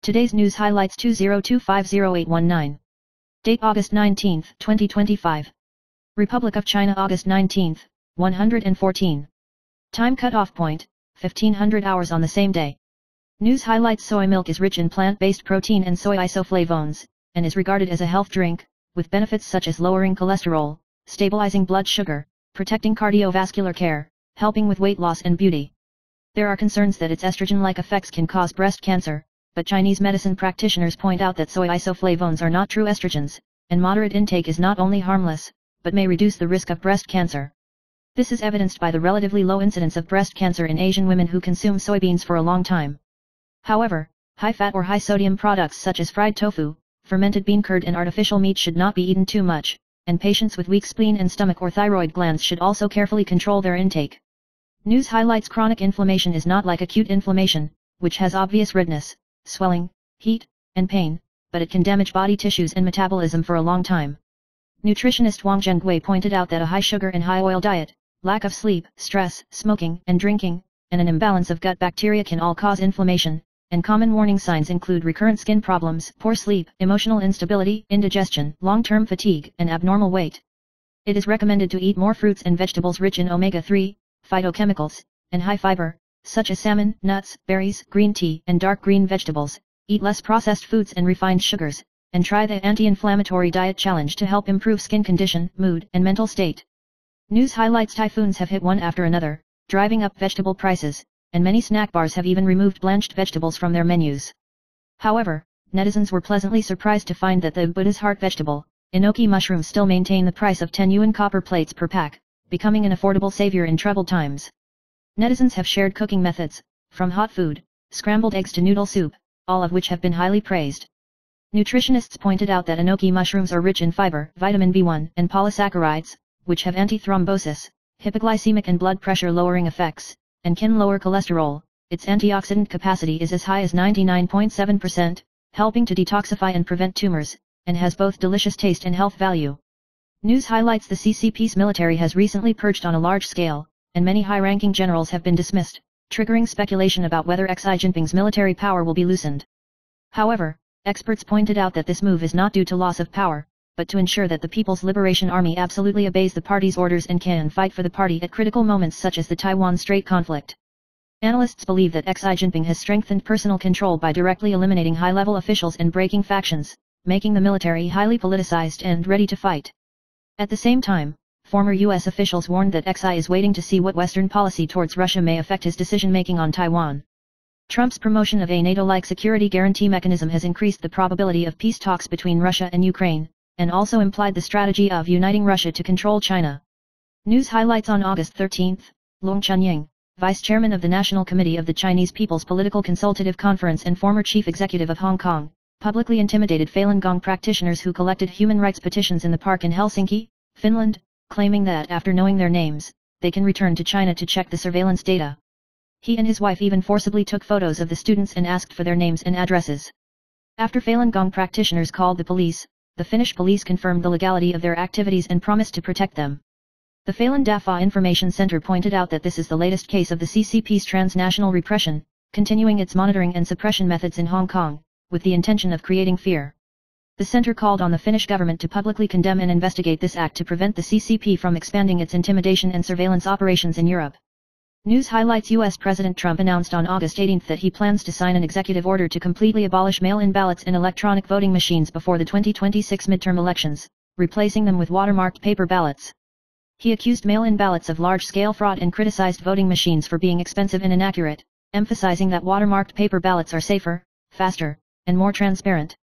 Today's news highlights 20250819. Date August 19, 2025. Republic of China August 19, 114. Time cutoff point, 1500 hours on the same day. News highlights: soy milk is rich in plant-based protein and soy isoflavones, and is regarded as a health drink, with benefits such as lowering cholesterol, stabilizing blood sugar, protecting cardiovascular care, helping with weight loss and beauty. There are concerns that its estrogen-like effects can cause breast cancer, but Chinese medicine practitioners point out that soy isoflavones are not true estrogens, and moderate intake is not only harmless, but may reduce the risk of breast cancer. This is evidenced by the relatively low incidence of breast cancer in Asian women who consume soybeans for a long time. However, high-fat or high-sodium products such as fried tofu, fermented bean curd and artificial meat should not be eaten too much, and patients with weak spleen and stomach or thyroid glands should also carefully control their intake. News highlights: chronic inflammation is not like acute inflammation, which has obvious redness, swelling, heat, and pain, but it can damage body tissues and metabolism for a long time. Nutritionist Wang Zhenggui pointed out that a high-sugar and high-oil diet, lack of sleep, stress, smoking, and drinking, and an imbalance of gut bacteria can all cause inflammation, and common warning signs include recurrent skin problems, poor sleep, emotional instability, indigestion, long-term fatigue, and abnormal weight. It is recommended to eat more fruits and vegetables rich in omega-3, phytochemicals, and high fiber, such as salmon, nuts, berries, green tea, and dark green vegetables. Eat less processed foods and refined sugars, and try the anti-inflammatory diet challenge to help improve skin condition, mood, and mental state. News highlights: typhoons have hit one after another, driving up vegetable prices, and many snack bars have even removed blanched vegetables from their menus. However, netizens were pleasantly surprised to find that the Buddha's heart vegetable, enoki mushrooms, still maintain the price of 10 yuan copper plates per pack, becoming an affordable savior in troubled times. Netizens have shared cooking methods, from hot food, scrambled eggs to noodle soup, all of which have been highly praised. Nutritionists pointed out that enoki mushrooms are rich in fiber, vitamin B1, and polysaccharides, which have anti-thrombosis, hypoglycemic and blood pressure lowering effects, and can lower cholesterol. Its antioxidant capacity is as high as 99.7%, helping to detoxify and prevent tumors, and has both delicious taste and health value. News highlights: the CCP's military has recently purged on a large scale, and many high-ranking generals have been dismissed, triggering speculation about whether Xi Jinping's military power will be loosened. However, experts pointed out that this move is not due to loss of power, but to ensure that the People's Liberation Army absolutely obeys the party's orders and can fight for the party at critical moments such as the Taiwan Strait conflict. Analysts believe that Xi Jinping has strengthened personal control by directly eliminating high-level officials and breaking factions, making the military highly politicized and ready to fight. At the same time, former U.S. officials warned that Xi is waiting to see what Western policy towards Russia may affect his decision-making on Taiwan. Trump's promotion of a NATO-like security guarantee mechanism has increased the probability of peace talks between Russia and Ukraine, and also implied the strategy of uniting Russia to control China. News highlights: on August 13, Long Chunying, Vice Chairman of the National Committee of the Chinese People's Political Consultative Conference and former Chief Executive of Hong Kong, publicly intimidated Falun Gong practitioners who collected human rights petitions in the park in Helsinki, Finland, claiming that after knowing their names, they can return to China to check the surveillance data. He and his wife even forcibly took photos of the students and asked for their names and addresses. After Falun Gong practitioners called the police, the Finnish police confirmed the legality of their activities and promised to protect them. The Falun Dafa Information Center pointed out that this is the latest case of the CCP's transnational repression, continuing its monitoring and suppression methods in Hong Kong, with the intention of creating fear. The center called on the Finnish government to publicly condemn and investigate this act to prevent the CCP from expanding its intimidation and surveillance operations in Europe. News highlights: U.S. President Trump announced on August 18 that he plans to sign an executive order to completely abolish mail-in ballots and electronic voting machines before the 2026 midterm elections, replacing them with watermarked paper ballots. He accused mail-in ballots of large-scale fraud and criticized voting machines for being expensive and inaccurate, emphasizing that watermarked paper ballots are safer, faster, and more transparent.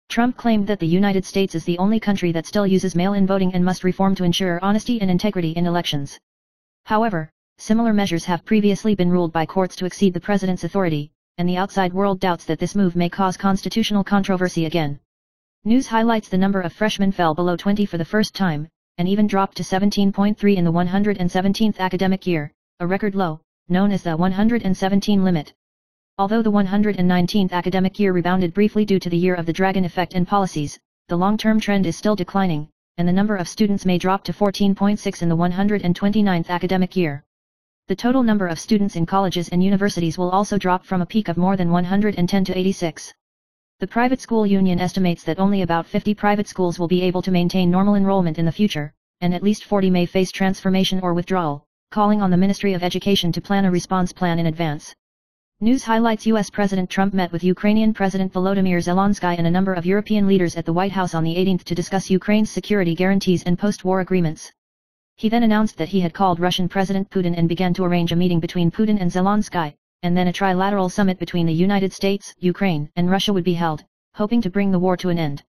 Trump claimed that the United States is the only country that still uses mail-in voting and must reform to ensure honesty and integrity in elections. However, similar measures have previously been ruled by courts to exceed the president's authority, and the outside world doubts that this move may cause constitutional controversy again. News highlights: the number of freshmen fell below 20 for the first time, and even dropped to 17.3 in the 117th academic year, a record low, known as the 117 limit. Although the 119th academic year rebounded briefly due to the Year of the Dragon effect and policies, the long-term trend is still declining, and the number of students may drop to 14.6 in the 129th academic year. The total number of students in colleges and universities will also drop from a peak of more than 110 to 86. The private school union estimates that only about 50 private schools will be able to maintain normal enrollment in the future, and at least 40 may face transformation or withdrawal, calling on the Ministry of Education to plan a response plan in advance. News highlights U.S. President Trump met with Ukrainian President Volodymyr Zelensky and a number of European leaders at the White House on the 18th to discuss Ukraine's security guarantees and post-war agreements. He then announced that he had called Russian President Putin and began to arrange a meeting between Putin and Zelensky, and then a trilateral summit between the United States, Ukraine, and Russia would be held, hoping to bring the war to an end.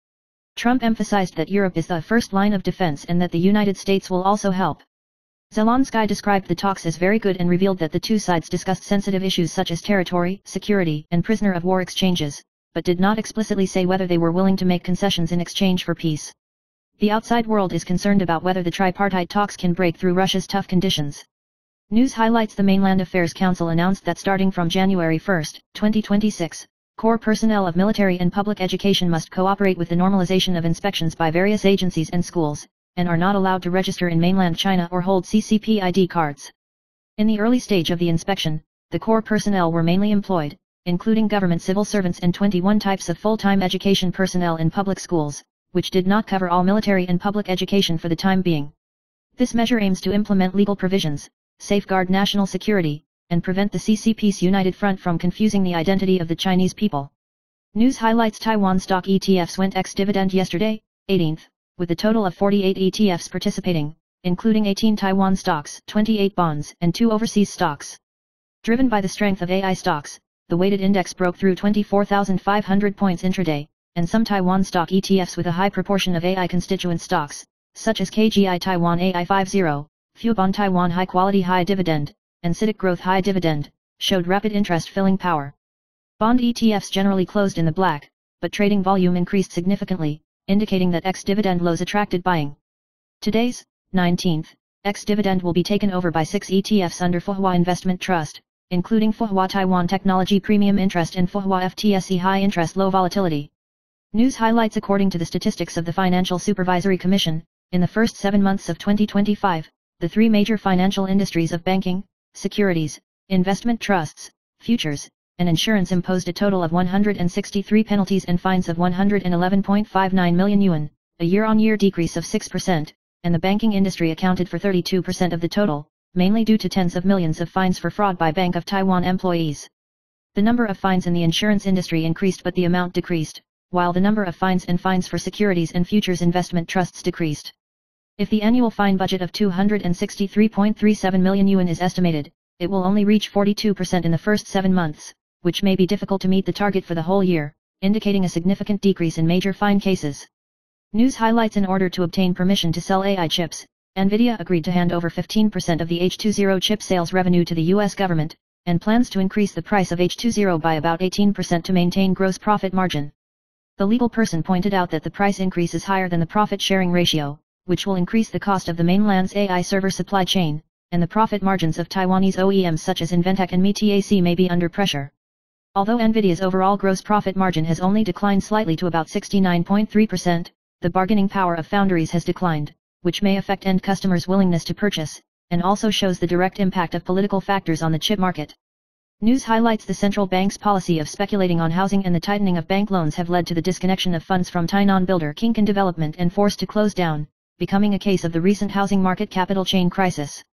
Trump emphasized that Europe is the first line of defense and that the United States will also help. Zelensky described the talks as very good and revealed that the two sides discussed sensitive issues such as territory, security, and prisoner of war exchanges, but did not explicitly say whether they were willing to make concessions in exchange for peace. The outside world is concerned about whether the tripartite talks can break through Russia's tough conditions. News highlights the Mainland Affairs Council announced that starting from January 1, 2026, core personnel of military and public education must cooperate with the normalization of inspections by various agencies and schools, and are not allowed to register in mainland China or hold CCP ID cards. In the early stage of the inspection, the core personnel were mainly employed, including government civil servants and 21 types of full-time education personnel in public schools, which did not cover all military and public education for the time being. This measure aims to implement legal provisions, safeguard national security, and prevent the CCP's United Front from confusing the identity of the Chinese people. News highlights Taiwan stock ETFs went ex-dividend yesterday, 18th, with a total of 48 ETFs participating, including 18 Taiwan stocks, 28 bonds, and 2 overseas stocks. Driven by the strength of AI stocks, the weighted index broke through 24,500 points intraday, and some Taiwan stock ETFs with a high proportion of AI constituent stocks, such as KGI Taiwan AI50, Fubon Taiwan High Quality High Dividend, and CITIC Growth High Dividend, showed rapid interest-filling power. Bond ETFs generally closed in the black, but trading volume increased significantly, indicating that ex-dividend lows attracted buying. Today's, 19th, ex-dividend will be taken over by 6 ETFs under Fuhua Investment Trust, including Fuhua Taiwan Technology Premium Interest and Fuhua FTSE High Interest Low Volatility. News highlights according to the statistics of the Financial Supervisory Commission, in the first 7 months of 2025, the 3 major financial industries of banking, securities, investment trusts, futures, and insurance imposed a total of 163 penalties and fines of 111.59 million yuan, a year-on-year decrease of 6%, and the banking industry accounted for 32% of the total, mainly due to tens of millions of fines for fraud by Bank of Taiwan employees. The number of fines in the insurance industry increased but the amount decreased, while the number of fines for securities and futures investment trusts decreased. If the annual fine budget of 263.37 million yuan is estimated, it will only reach 42% in the first 7 months, which may be difficult to meet the target for the whole year, indicating a significant decrease in major fine cases. News highlights in order to obtain permission to sell AI chips, Nvidia agreed to hand over 15% of the H20 chip sales revenue to the US government, and plans to increase the price of H20 by about 18% to maintain gross profit margin. The legal person pointed out that the price increase is higher than the profit-sharing ratio, which will increase the cost of the mainland's AI server supply chain, and the profit margins of Taiwanese OEMs such as Inventec and MetaC may be under pressure. Although Nvidia's overall gross profit margin has only declined slightly to about 69.3%, the bargaining power of foundries has declined, which may affect end customers' willingness to purchase, and also shows the direct impact of political factors on the chip market. News highlights the central bank's policy of speculating on housing and the tightening of bank loans have led to the disconnection of funds from Tainan builder Kinkan Development and forced to close down, becoming a case of the recent housing market capital chain crisis.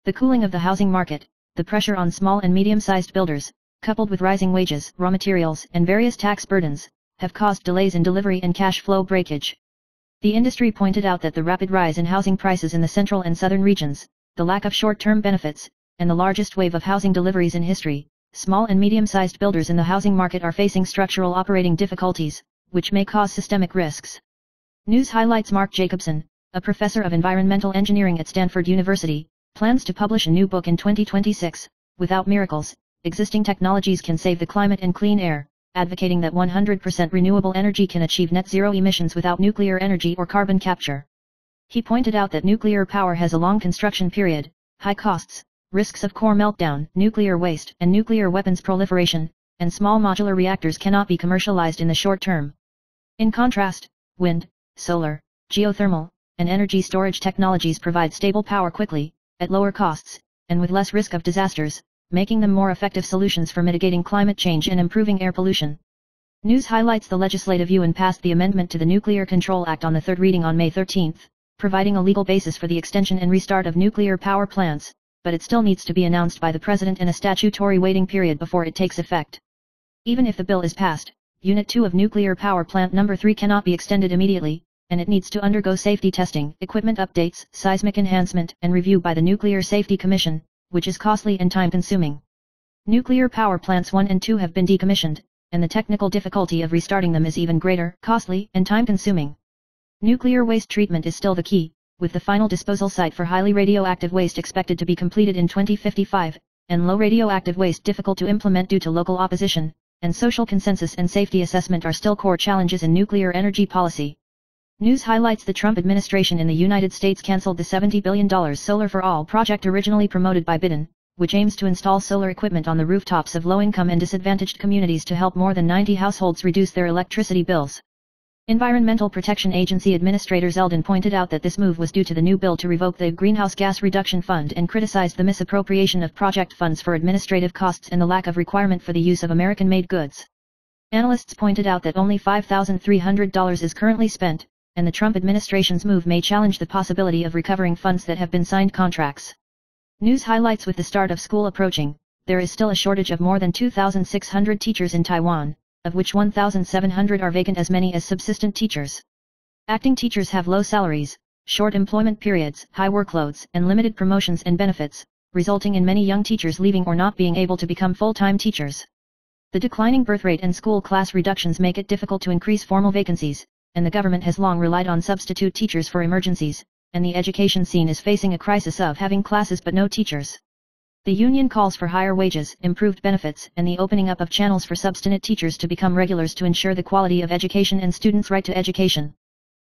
The cooling of the housing market, the pressure on small and medium-sized builders, coupled with rising wages, raw materials, and various tax burdens, have caused delays in delivery and cash flow breakage. The industry pointed out that the rapid rise in housing prices in the central and southern regions, the lack of short-term benefits, and the largest wave of housing deliveries in history, small and medium-sized builders in the housing market are facing structural operating difficulties, which may cause systemic risks. News highlights Mark Jacobson, a professor of environmental engineering at Stanford University, plans to publish a new book in 2026, Without Miracles, Existing Technologies Can Save the Climate and Clean Air, advocating that 100% renewable energy can achieve net zero emissions without nuclear energy or carbon capture. He pointed out that nuclear power has a long construction period, high costs, risks of core meltdown, nuclear waste, and nuclear weapons proliferation, and small modular reactors cannot be commercialized in the short term. In contrast, wind, solar, geothermal, and energy storage technologies provide stable power quickly, at lower costs, and with less risk of disasters, making them more effective solutions for mitigating climate change and improving air pollution. News highlights the Legislative Yuan passed the amendment to the Nuclear Control Act on the third reading on May 13, providing a legal basis for the extension and restart of nuclear power plants, but it still needs to be announced by the President and a statutory waiting period before it takes effect. Even if the bill is passed, Unit 2 of Nuclear Power Plant No. 3 cannot be extended immediately, and it needs to undergo safety testing, equipment updates, seismic enhancement, and review by the Nuclear Safety Commission, which is costly and time-consuming. Nuclear power plants 1 and 2 have been decommissioned, and the technical difficulty of restarting them is even greater, costly, and time-consuming. Nuclear waste treatment is still the key, with the final disposal site for highly radioactive waste expected to be completed in 2055, and low radioactive waste difficult to implement due to local opposition, and social consensus and safety assessment are still core challenges in nuclear energy policy. News highlights the Trump administration in the United States canceled the $70 billion Solar for All project originally promoted by Biden, which aims to install solar equipment on the rooftops of low-income and disadvantaged communities to help more than 90 households reduce their electricity bills. Environmental Protection Agency Administrator Zeldin pointed out that this move was due to the new bill to revoke the Greenhouse Gas Reduction Fund and criticized the misappropriation of project funds for administrative costs and the lack of requirement for the use of American-made goods. Analysts pointed out that only $5,300 is currently spent, and the Trump administration's move may challenge the possibility of recovering funds that have been signed contracts. News highlights with the start of school approaching, there is still a shortage of more than 2,600 teachers in Taiwan, of which 1,700 are vacant, as many as subsistent teachers. Acting teachers have low salaries, short employment periods, high workloads, and limited promotions and benefits, resulting in many young teachers leaving or not being able to become full-time teachers. The declining birth rate and school class reductions make it difficult to increase formal vacancies, and the government has long relied on substitute teachers for emergencies, and the education scene is facing a crisis of having classes but no teachers. The union calls for higher wages, improved benefits, and the opening up of channels for substitute teachers to become regulars to ensure the quality of education and students' right to education.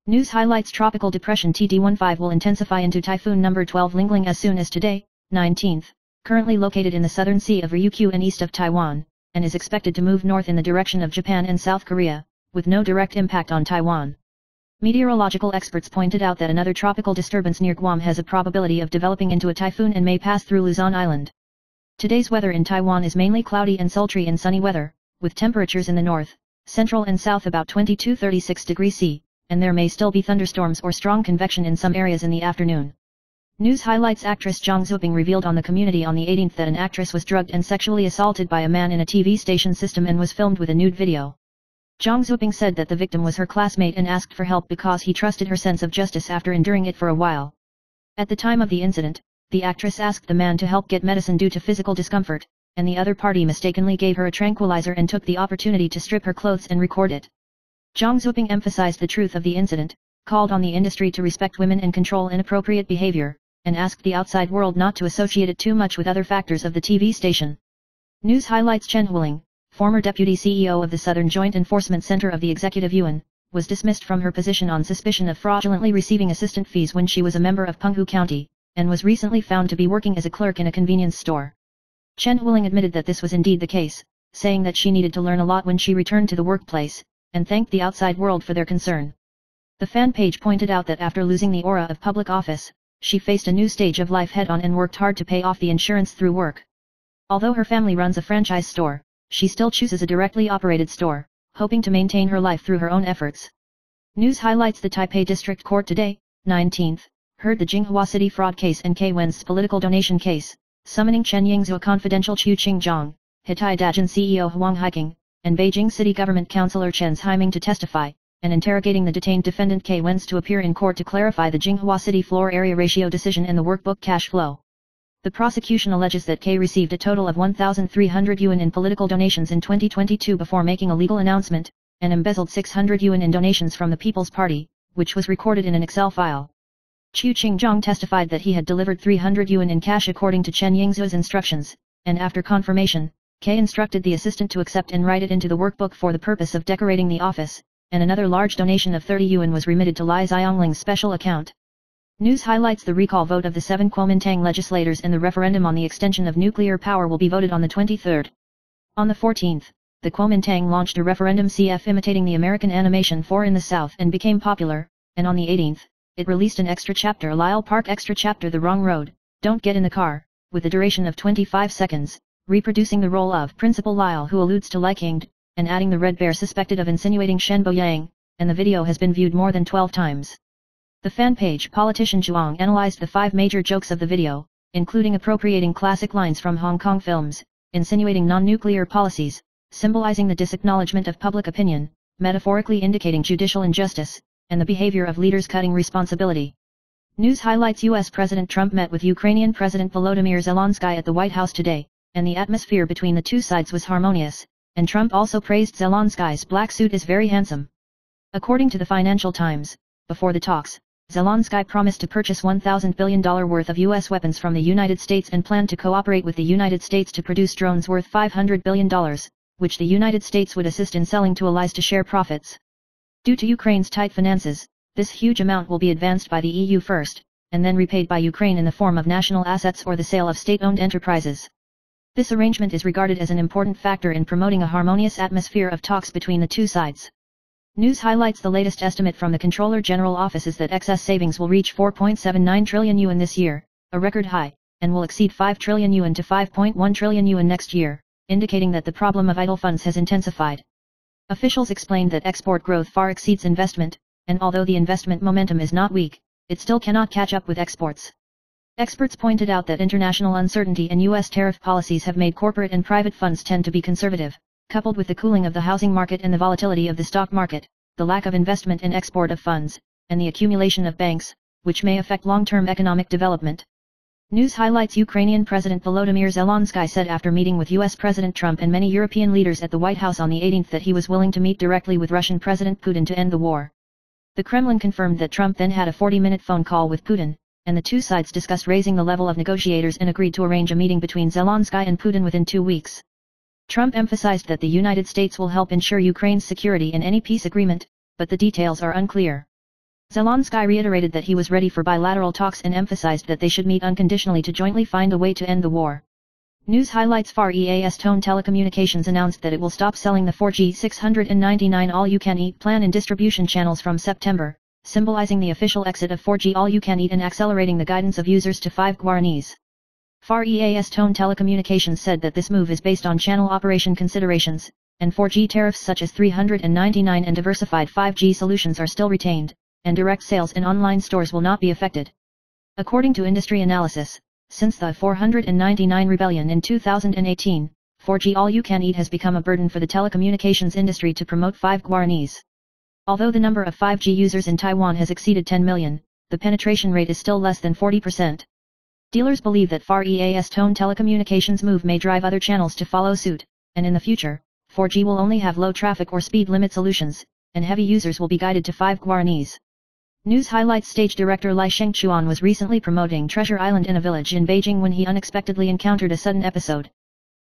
News highlights Tropical Depression TD15 will intensify into Typhoon No. 12 Lingling as soon as today, 19th, currently located in the southern sea of Ryukyu and east of Taiwan, and is expected to move north in the direction of Japan and South Korea, with no direct impact on Taiwan. Meteorological experts pointed out that another tropical disturbance near Guam has a probability of developing into a typhoon and may pass through Luzon Island. Today's weather in Taiwan is mainly cloudy and sultry and sunny weather, with temperatures in the north, central and south about 22–36 degrees C, and there may still be thunderstorms or strong convection in some areas in the afternoon. News highlights actress Zhang Zuping revealed on the Community on the 18th that an actress was drugged and sexually assaulted by a man in a TV station system and was filmed with a nude video. Zhang Zuping said that the victim was her classmate and asked for help because he trusted her sense of justice after enduring it for a while. At the time of the incident, the actress asked the man to help get medicine due to physical discomfort, and the other party mistakenly gave her a tranquilizer and took the opportunity to strip her clothes and record it. Zhang Zuping emphasized the truth of the incident, called on the industry to respect women and control inappropriate behavior, and asked the outside world not to associate it too much with other factors of the TV station. News highlights Chen Huiling, former deputy CEO of the Southern Joint Enforcement Center of the Executive Yuan, was dismissed from her position on suspicion of fraudulently receiving assistant fees when she was a member of Penghu County, and was recently found to be working as a clerk in a convenience store. Chen Huiling admitted that this was indeed the case, saying that she needed to learn a lot when she returned to the workplace, and thanked the outside world for their concern. The fan page pointed out that after losing the aura of public office, she faced a new stage of life head-on and worked hard to pay off the insurance through work. Although her family runs a franchise store, she still chooses a directly operated store, hoping to maintain her life through her own efforts. News highlights the Taipei District Court today, 19th, heard the Jinghua City fraud case and K Wen's political donation case, summoning Chen Yingzhou confidential Chu Qingzhang, Hitai Dajin CEO Huang Haiking, and Beijing City Government Councilor Chen Haiming to testify, and interrogating the detained defendant K Wen's to appear in court to clarify the Jinghua City floor area ratio decision and the workbook cash flow. The prosecution alleges that K received a total of 1,300 yuan in political donations in 2022 before making a legal announcement, and embezzled 600 yuan in donations from the People's Party, which was recorded in an Excel file. Chu Qingzhang testified that he had delivered 300 yuan in cash according to Chen Yingzhu's instructions, and after confirmation, K instructed the assistant to accept and write it into the workbook for the purpose of decorating the office, and another large donation of 30 yuan was remitted to Lai Xiangling's special account. News highlights the recall vote of the 7 Kuomintang legislators and the referendum on the extension of nuclear power will be voted on the 23rd. On the 14th, the Kuomintang launched a referendum CF imitating the American animation 4 in the South and became popular, and on the 18th, it released an extra chapter Lyle Park Extra Chapter The Wrong Road, Don't Get in the Car, with a duration of 25 seconds, reproducing the role of Principal Lyle who alludes to liking and adding the red bear suspected of insinuating Shen Boyang, and the video has been viewed more than 12 times. The fan page Politician Zhuang analyzed the 5 major jokes of the video, including appropriating classic lines from Hong Kong films, insinuating non-nuclear policies, symbolizing the disacknowledgement of public opinion, metaphorically indicating judicial injustice, and the behavior of leaders cutting responsibility. News highlights U.S. President Trump met with Ukrainian President Volodymyr Zelensky at the White House today, and the atmosphere between the two sides was harmonious, and Trump also praised Zelensky's black suit as very handsome. According to the Financial Times, before the talks, Zelensky promised to purchase $1,000 billion worth of U.S. weapons from the United States and planned to cooperate with the United States to produce drones worth $500 billion, which the United States would assist in selling to allies to share profits. Due to Ukraine's tight finances, this huge amount will be advanced by the EU first, and then repaid by Ukraine in the form of national assets or the sale of state-owned enterprises. This arrangement is regarded as an important factor in promoting a harmonious atmosphere of talks between the two sides. News highlights the latest estimate from the Comptroller General Office is that excess savings will reach 4.79 trillion yuan this year, a record high, and will exceed 5 trillion yuan to 5.1 trillion yuan next year, indicating that the problem of idle funds has intensified. Officials explained that export growth far exceeds investment, and although the investment momentum is not weak, it still cannot catch up with exports. Experts pointed out that international uncertainty and U.S. tariff policies have made corporate and private funds tend to be conservative, coupled with the cooling of the housing market and the volatility of the stock market, the lack of investment and export of funds, and the accumulation of banks, which may affect long-term economic development. News highlights Ukrainian President Volodymyr Zelensky said after meeting with U.S. President Trump and many European leaders at the White House on the 18th that he was willing to meet directly with Russian President Putin to end the war. The Kremlin confirmed that Trump then had a 40-minute phone call with Putin, and the two sides discussed raising the level of negotiators and agreed to arrange a meeting between Zelensky and Putin within 2 weeks. Trump emphasized that the United States will help ensure Ukraine's security in any peace agreement, but the details are unclear. Zelensky reiterated that he was ready for bilateral talks and emphasized that they should meet unconditionally to jointly find a way to end the war. News highlights Far East Tone Telecommunications announced that it will stop selling the 4G 699 all-you-can-eat plan in distribution channels from September, symbolizing the official exit of 4G all-you-can-eat and accelerating the guidance of users to 5 guaranis. Far East Tone Telecommunications said that this move is based on channel operation considerations, and 4G tariffs such as 399 and diversified 5G solutions are still retained, and direct sales in online stores will not be affected. According to industry analysis, since the 499 rebellion in 2018, 4G all-you-can-eat has become a burden for the telecommunications industry to promote 5 guaranis. Although the number of 5G users in Taiwan has exceeded 10 million, the penetration rate is still less than 40%. Dealers believe that Far East Tone Telecommunications move may drive other channels to follow suit, and in the future, 4G will only have low traffic or speed limit solutions, and heavy users will be guided to 5 guaranis. News highlights stage director Lai Shengchuan was recently promoting Treasure Island in a village in Beijing when he unexpectedly encountered a sudden episode.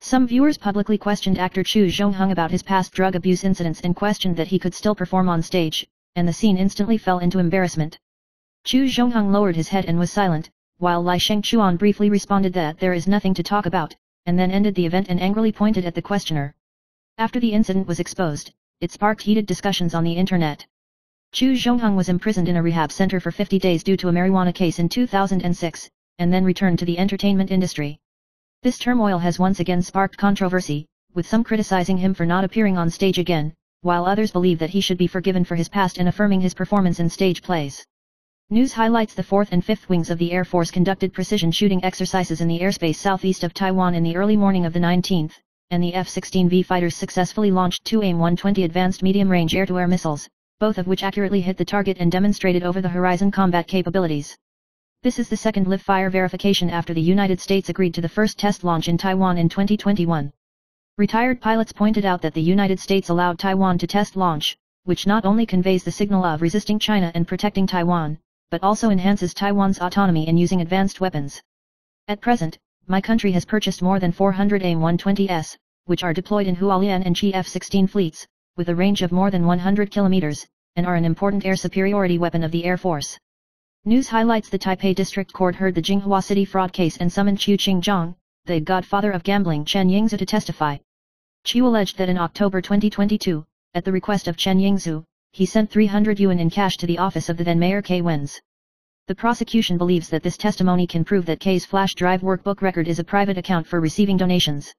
Some viewers publicly questioned actor Chu Zhongheng about his past drug abuse incidents and questioned that he could still perform on stage, and the scene instantly fell into embarrassment. Chu Zhongheng lowered his head and was silent, while Lai Shengchuan briefly responded that there is nothing to talk about, and then ended the event and angrily pointed at the questioner. After the incident was exposed, it sparked heated discussions on the internet. Chu Zhongheng was imprisoned in a rehab center for 50 days due to a marijuana case in 2006, and then returned to the entertainment industry. This turmoil has once again sparked controversy, with some criticizing him for not appearing on stage again, while others believe that he should be forgiven for his past and affirming his performance in stage plays. News highlights the 4th and 5th Wings of the Air Force conducted precision shooting exercises in the airspace southeast of Taiwan in the early morning of the 19th, and the F-16V fighters successfully launched 2 AIM-120 advanced medium-range air-to-air missiles, both of which accurately hit the target and demonstrated over-the-horizon combat capabilities. This is the second live-fire verification after the United States agreed to the first test launch in Taiwan in 2021. Retired pilots pointed out that the United States allowed Taiwan to test launch, which not only conveys the signal of resisting China and protecting Taiwan, but also enhances Taiwan's autonomy in using advanced weapons. At present, my country has purchased more than 400 AIM-120s, which are deployed in Hualien and Chi F-16 fleets, with a range of more than 100 kilometers, and are an important air superiority weapon of the Air Force. News highlights the Taipei District Court heard the Jinghua City fraud case and summoned Chu Qingzhang, the godfather of gambling Chen Yingzhu, to testify. Chu alleged that in October 2022, at the request of Chen Yingzhu, he sent 300 yuan in cash to the office of the then Mayor K. Wenz. The prosecution believes that this testimony can prove that K's flash drive workbook record is a private account for receiving donations.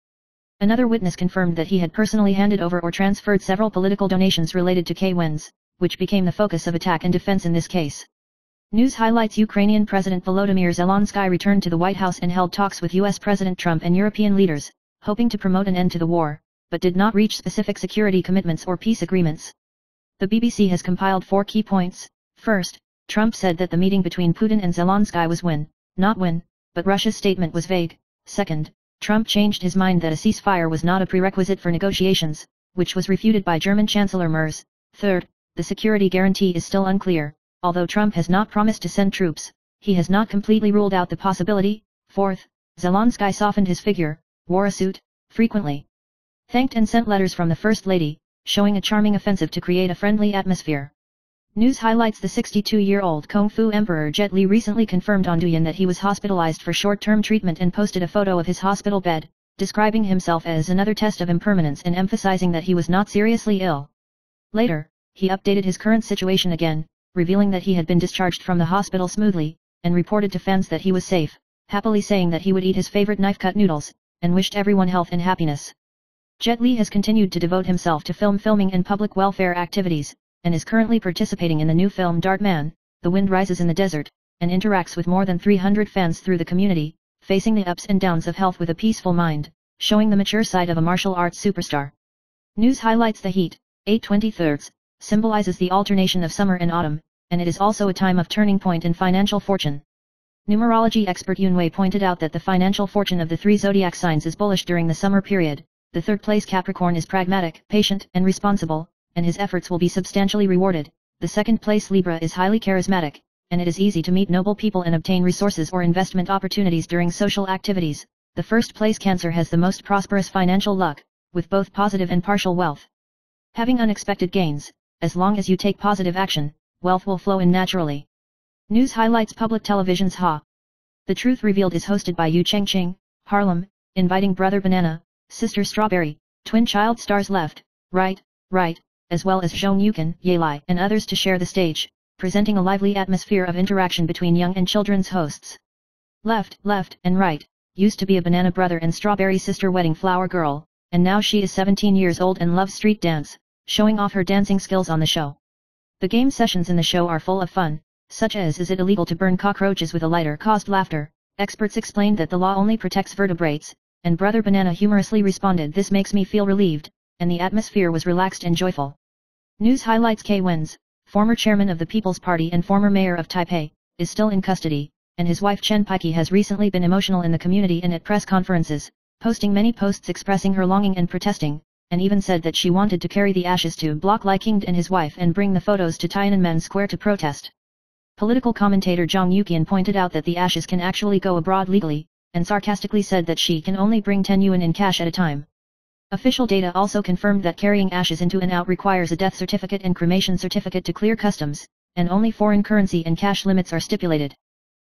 Another witness confirmed that he had personally handed over or transferred several political donations related to K-Wins, which became the focus of attack and defense in this case. News highlights: Ukrainian President Volodymyr Zelensky returned to the White House and held talks with US President Trump and European leaders, hoping to promote an end to the war, but did not reach specific security commitments or peace agreements. The BBC has compiled 4 key points. First, Trump said that the meeting between Putin and Zelensky was not win, but Russia's statement was vague. Second, Trump changed his mind that a ceasefire was not a prerequisite for negotiations, which was refuted by German Chancellor Merz. Third, the security guarantee is still unclear. Although Trump has not promised to send troops, he has not completely ruled out the possibility. Fourth, Zelensky softened his figure, wore a suit, frequently thanked and sent letters from the First Lady, showing a charming offensive to create a friendly atmosphere. News highlights: the 62-year-old Kung Fu Emperor Jet Li recently confirmed on Douyin that he was hospitalized for short-term treatment and posted a photo of his hospital bed, describing himself as another test of impermanence and emphasizing that he was not seriously ill. Later, he updated his current situation again, revealing that he had been discharged from the hospital smoothly, and reported to fans that he was safe, happily saying that he would eat his favorite knife-cut noodles, and wished everyone health and happiness. Jet Li has continued to devote himself to filming and public welfare activities, and is currently participating in the new film Dart Man, The Wind Rises in the Desert, and interacts with more than 300 fans through the community, facing the ups and downs of health with a peaceful mind, showing the mature side of a martial arts superstar. News highlights: the heat, 8/23, symbolizes the alternation of summer and autumn, and it is also a time of turning point in financial fortune. Numerology expert Yun Wei pointed out that the financial fortune of the 3 zodiac signs is bullish during the summer period. The third place Capricorn is pragmatic, patient, and responsible, and his efforts will be substantially rewarded. The second place Libra is highly charismatic, and it is easy to meet noble people and obtain resources or investment opportunities during social activities. The first place Cancer has the most prosperous financial luck, with both positive and partial wealth. Having unexpected gains, as long as you take positive action, wealth will flow in naturally. News highlights: public television's Ha! The Truth Revealed is hosted by Yu Chengqing, Harlem, inviting Brother Banana, Sister Strawberry, twin child stars Left, Right, as well as Zhong Yukan, Yelai, and others to share the stage, presenting a lively atmosphere of interaction between young and children's hosts. Left, and Right used to be a Banana Brother and Strawberry Sister wedding flower girl, and now she is 17 years old and loves street dance, showing off her dancing skills on the show. The game sessions in the show are full of fun, such as is it illegal to burn cockroaches with a lighter caused laughter. Experts explained that the law only protects vertebrates, and Brother Banana humorously responded, "This makes me feel relieved," and the atmosphere was relaxed and joyful. News highlights: K-Wins, former chairman of the People's Party and former mayor of Taipei, is still in custody, and his wife Chen Pike has recently been emotional in the community and at press conferences, posting many posts expressing her longing and protesting, and even said that she wanted to carry the ashes to Block Lai King and his wife and bring the photos to Tiananmen Square to protest. Political commentator Zhang Yuqian pointed out that the ashes can actually go abroad legally, and sarcastically said that she can only bring 10 yuan in cash at a time. Official data also confirmed that carrying ashes into and out requires a death certificate and cremation certificate to clear customs, and only foreign currency and cash limits are stipulated.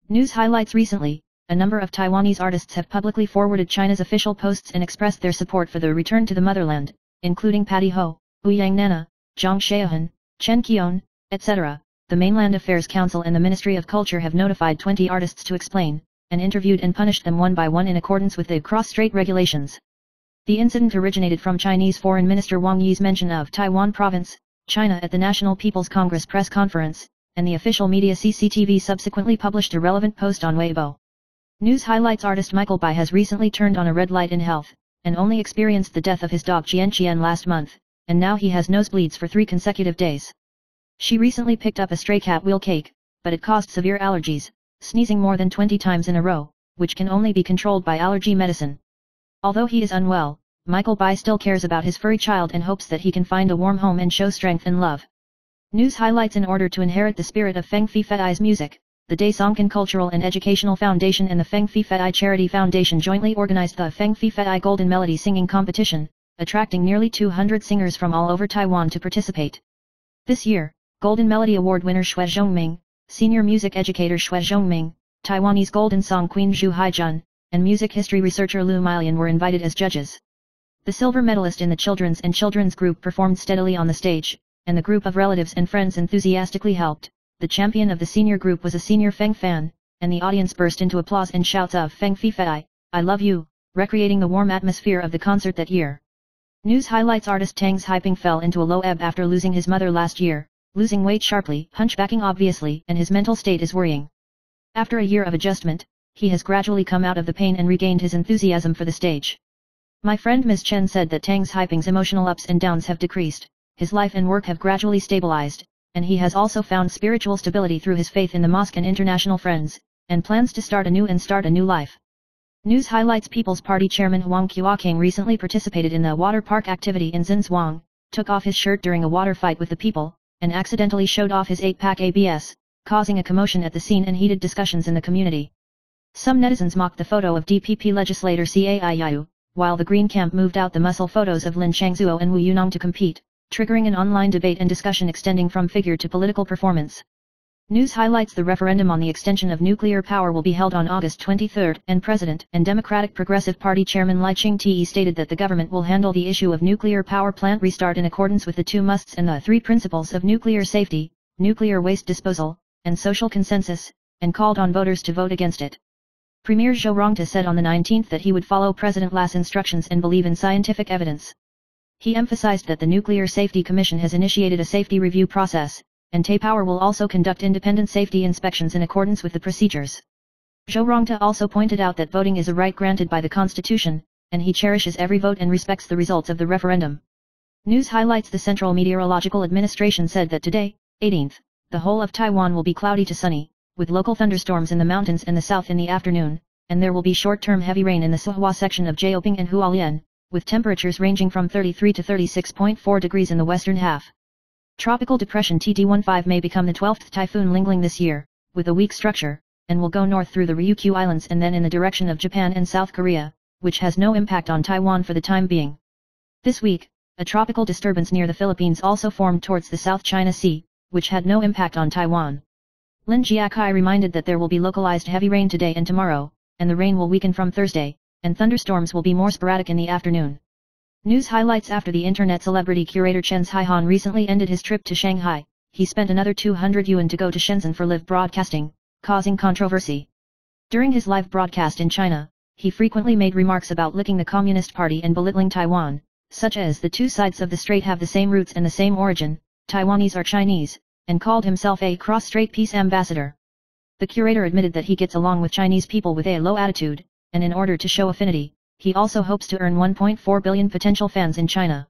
News highlights: recently, a number of Taiwanese artists have publicly forwarded China's official posts and expressed their support for the return to the motherland, including Patty Ho, Wu Yang Nana, Zhang Xiaohan, Chen Qion, etc. The Mainland Affairs Council and the Ministry of Culture have notified 20 artists to explain, and interviewed and punished them one by one in accordance with the cross-strait regulations. The incident originated from Chinese Foreign Minister Wang Yi's mention of Taiwan Province, China at the National People's Congress press conference, and the official media CCTV subsequently published a relevant post on Weibo. News highlights: artist Michael Bai has recently turned on a red light in health, and only experienced the death of his dog Qian last month, and now he has nosebleeds for 3 consecutive days. She recently picked up a stray cat wheel cake, but it caused severe allergies, sneezing more than 20 times in a row, which can only be controlled by allergy medicine. Although he is unwell, Michael Bai still cares about his furry child and hopes that he can find a warm home and show strength and love. News highlights: in order to inherit the spirit of Feng Fifei's music, the Daesongkan Cultural and Educational Foundation and the Feng Fifei Charity Foundation jointly organized the Feng Fifei Golden Melody Singing Competition, attracting nearly 200 singers from all over Taiwan to participate. This year, Golden Melody Award winner Xue Zhongming, senior music educator Xue Zhongming, Taiwanese Golden Song Queen Zhu Haijun, and music history researcher Lu Milian were invited as judges. The silver medalist in the children's group performed steadily on the stage, and the group of relatives and friends enthusiastically helped. The champion of the senior group was a senior Feng fan, and the audience burst into applause and shouts of "Feng Fifei, I love you, recreating the warm atmosphere of the concert that year. News highlights artist Tang's hyping fell into a low ebb after losing his mother last year, losing weight sharply, hunchbacking obviously, and his mental state is worrying. After a year of adjustment, he has gradually come out of the pain and regained his enthusiasm for the stage. My friend Ms. Chen said that Tang's hyping's emotional ups and downs have decreased, his life and work have gradually stabilized, and he has also found spiritual stability through his faith in the mosque and international friends, and plans to start a new life. News highlights People's Party Chairman Huang Qiuqing recently participated in the water park activity in Xinzhuang, took off his shirt during a water fight with the people, and accidentally showed off his 8-pack abs, causing a commotion at the scene and heated discussions in the community. Some netizens mocked the photo of DPP legislator Cai Yu, while the Green Camp moved out the muscle photos of Lin Changzuo and Wu Yunong to compete, triggering an online debate and discussion extending from figure to political performance. News highlights the referendum on the extension of nuclear power will be held on August 23, and President and Democratic Progressive Party Chairman Lai Ching-te stated that the government will handle the issue of nuclear power plant restart in accordance with the 2 musts and the 3 principles of nuclear safety, nuclear waste disposal, and social consensus, and called on voters to vote against it. Premier Zhou Rongta said on the 19th that he would follow President Lai's instructions and believe in scientific evidence. He emphasized that the Nuclear Safety Commission has initiated a safety review process, and Taipower will also conduct independent safety inspections in accordance with the procedures. Zhou Rongta also pointed out that voting is a right granted by the Constitution, and he cherishes every vote and respects the results of the referendum. News highlights the Central Meteorological Administration said that today, 18th, the whole of Taiwan will be cloudy to sunny, with local thunderstorms in the mountains and the south in the afternoon, and there will be short-term heavy rain in the Suhua section of Jiaoping and Hualien, with temperatures ranging from 33 to 36.4 degrees in the western half. Tropical depression TD15 may become the 12th typhoon Lingling this year, with a weak structure, and will go north through the Ryukyu Islands and then in the direction of Japan and South Korea, which has no impact on Taiwan for the time being. This week, a tropical disturbance near the Philippines also formed towards the South China Sea, which had no impact on Taiwan. Lin Jiakai reminded that there will be localized heavy rain today and tomorrow, and the rain will weaken from Thursday, and thunderstorms will be more sporadic in the afternoon. News highlights after the internet celebrity curator Chen Haihan recently ended his trip to Shanghai, he spent another 200 yuan to go to Shenzhen for live broadcasting, causing controversy. During his live broadcast in China, he frequently made remarks about licking the Communist Party and belittling Taiwan, such as the 2 sides of the strait have the same roots and the same origin, Taiwanese are Chinese, and called himself a cross-strait peace ambassador. The curator admitted that he gets along with Chinese people with a low attitude, and in order to show affinity, he also hopes to earn 1.4 billion potential fans in China.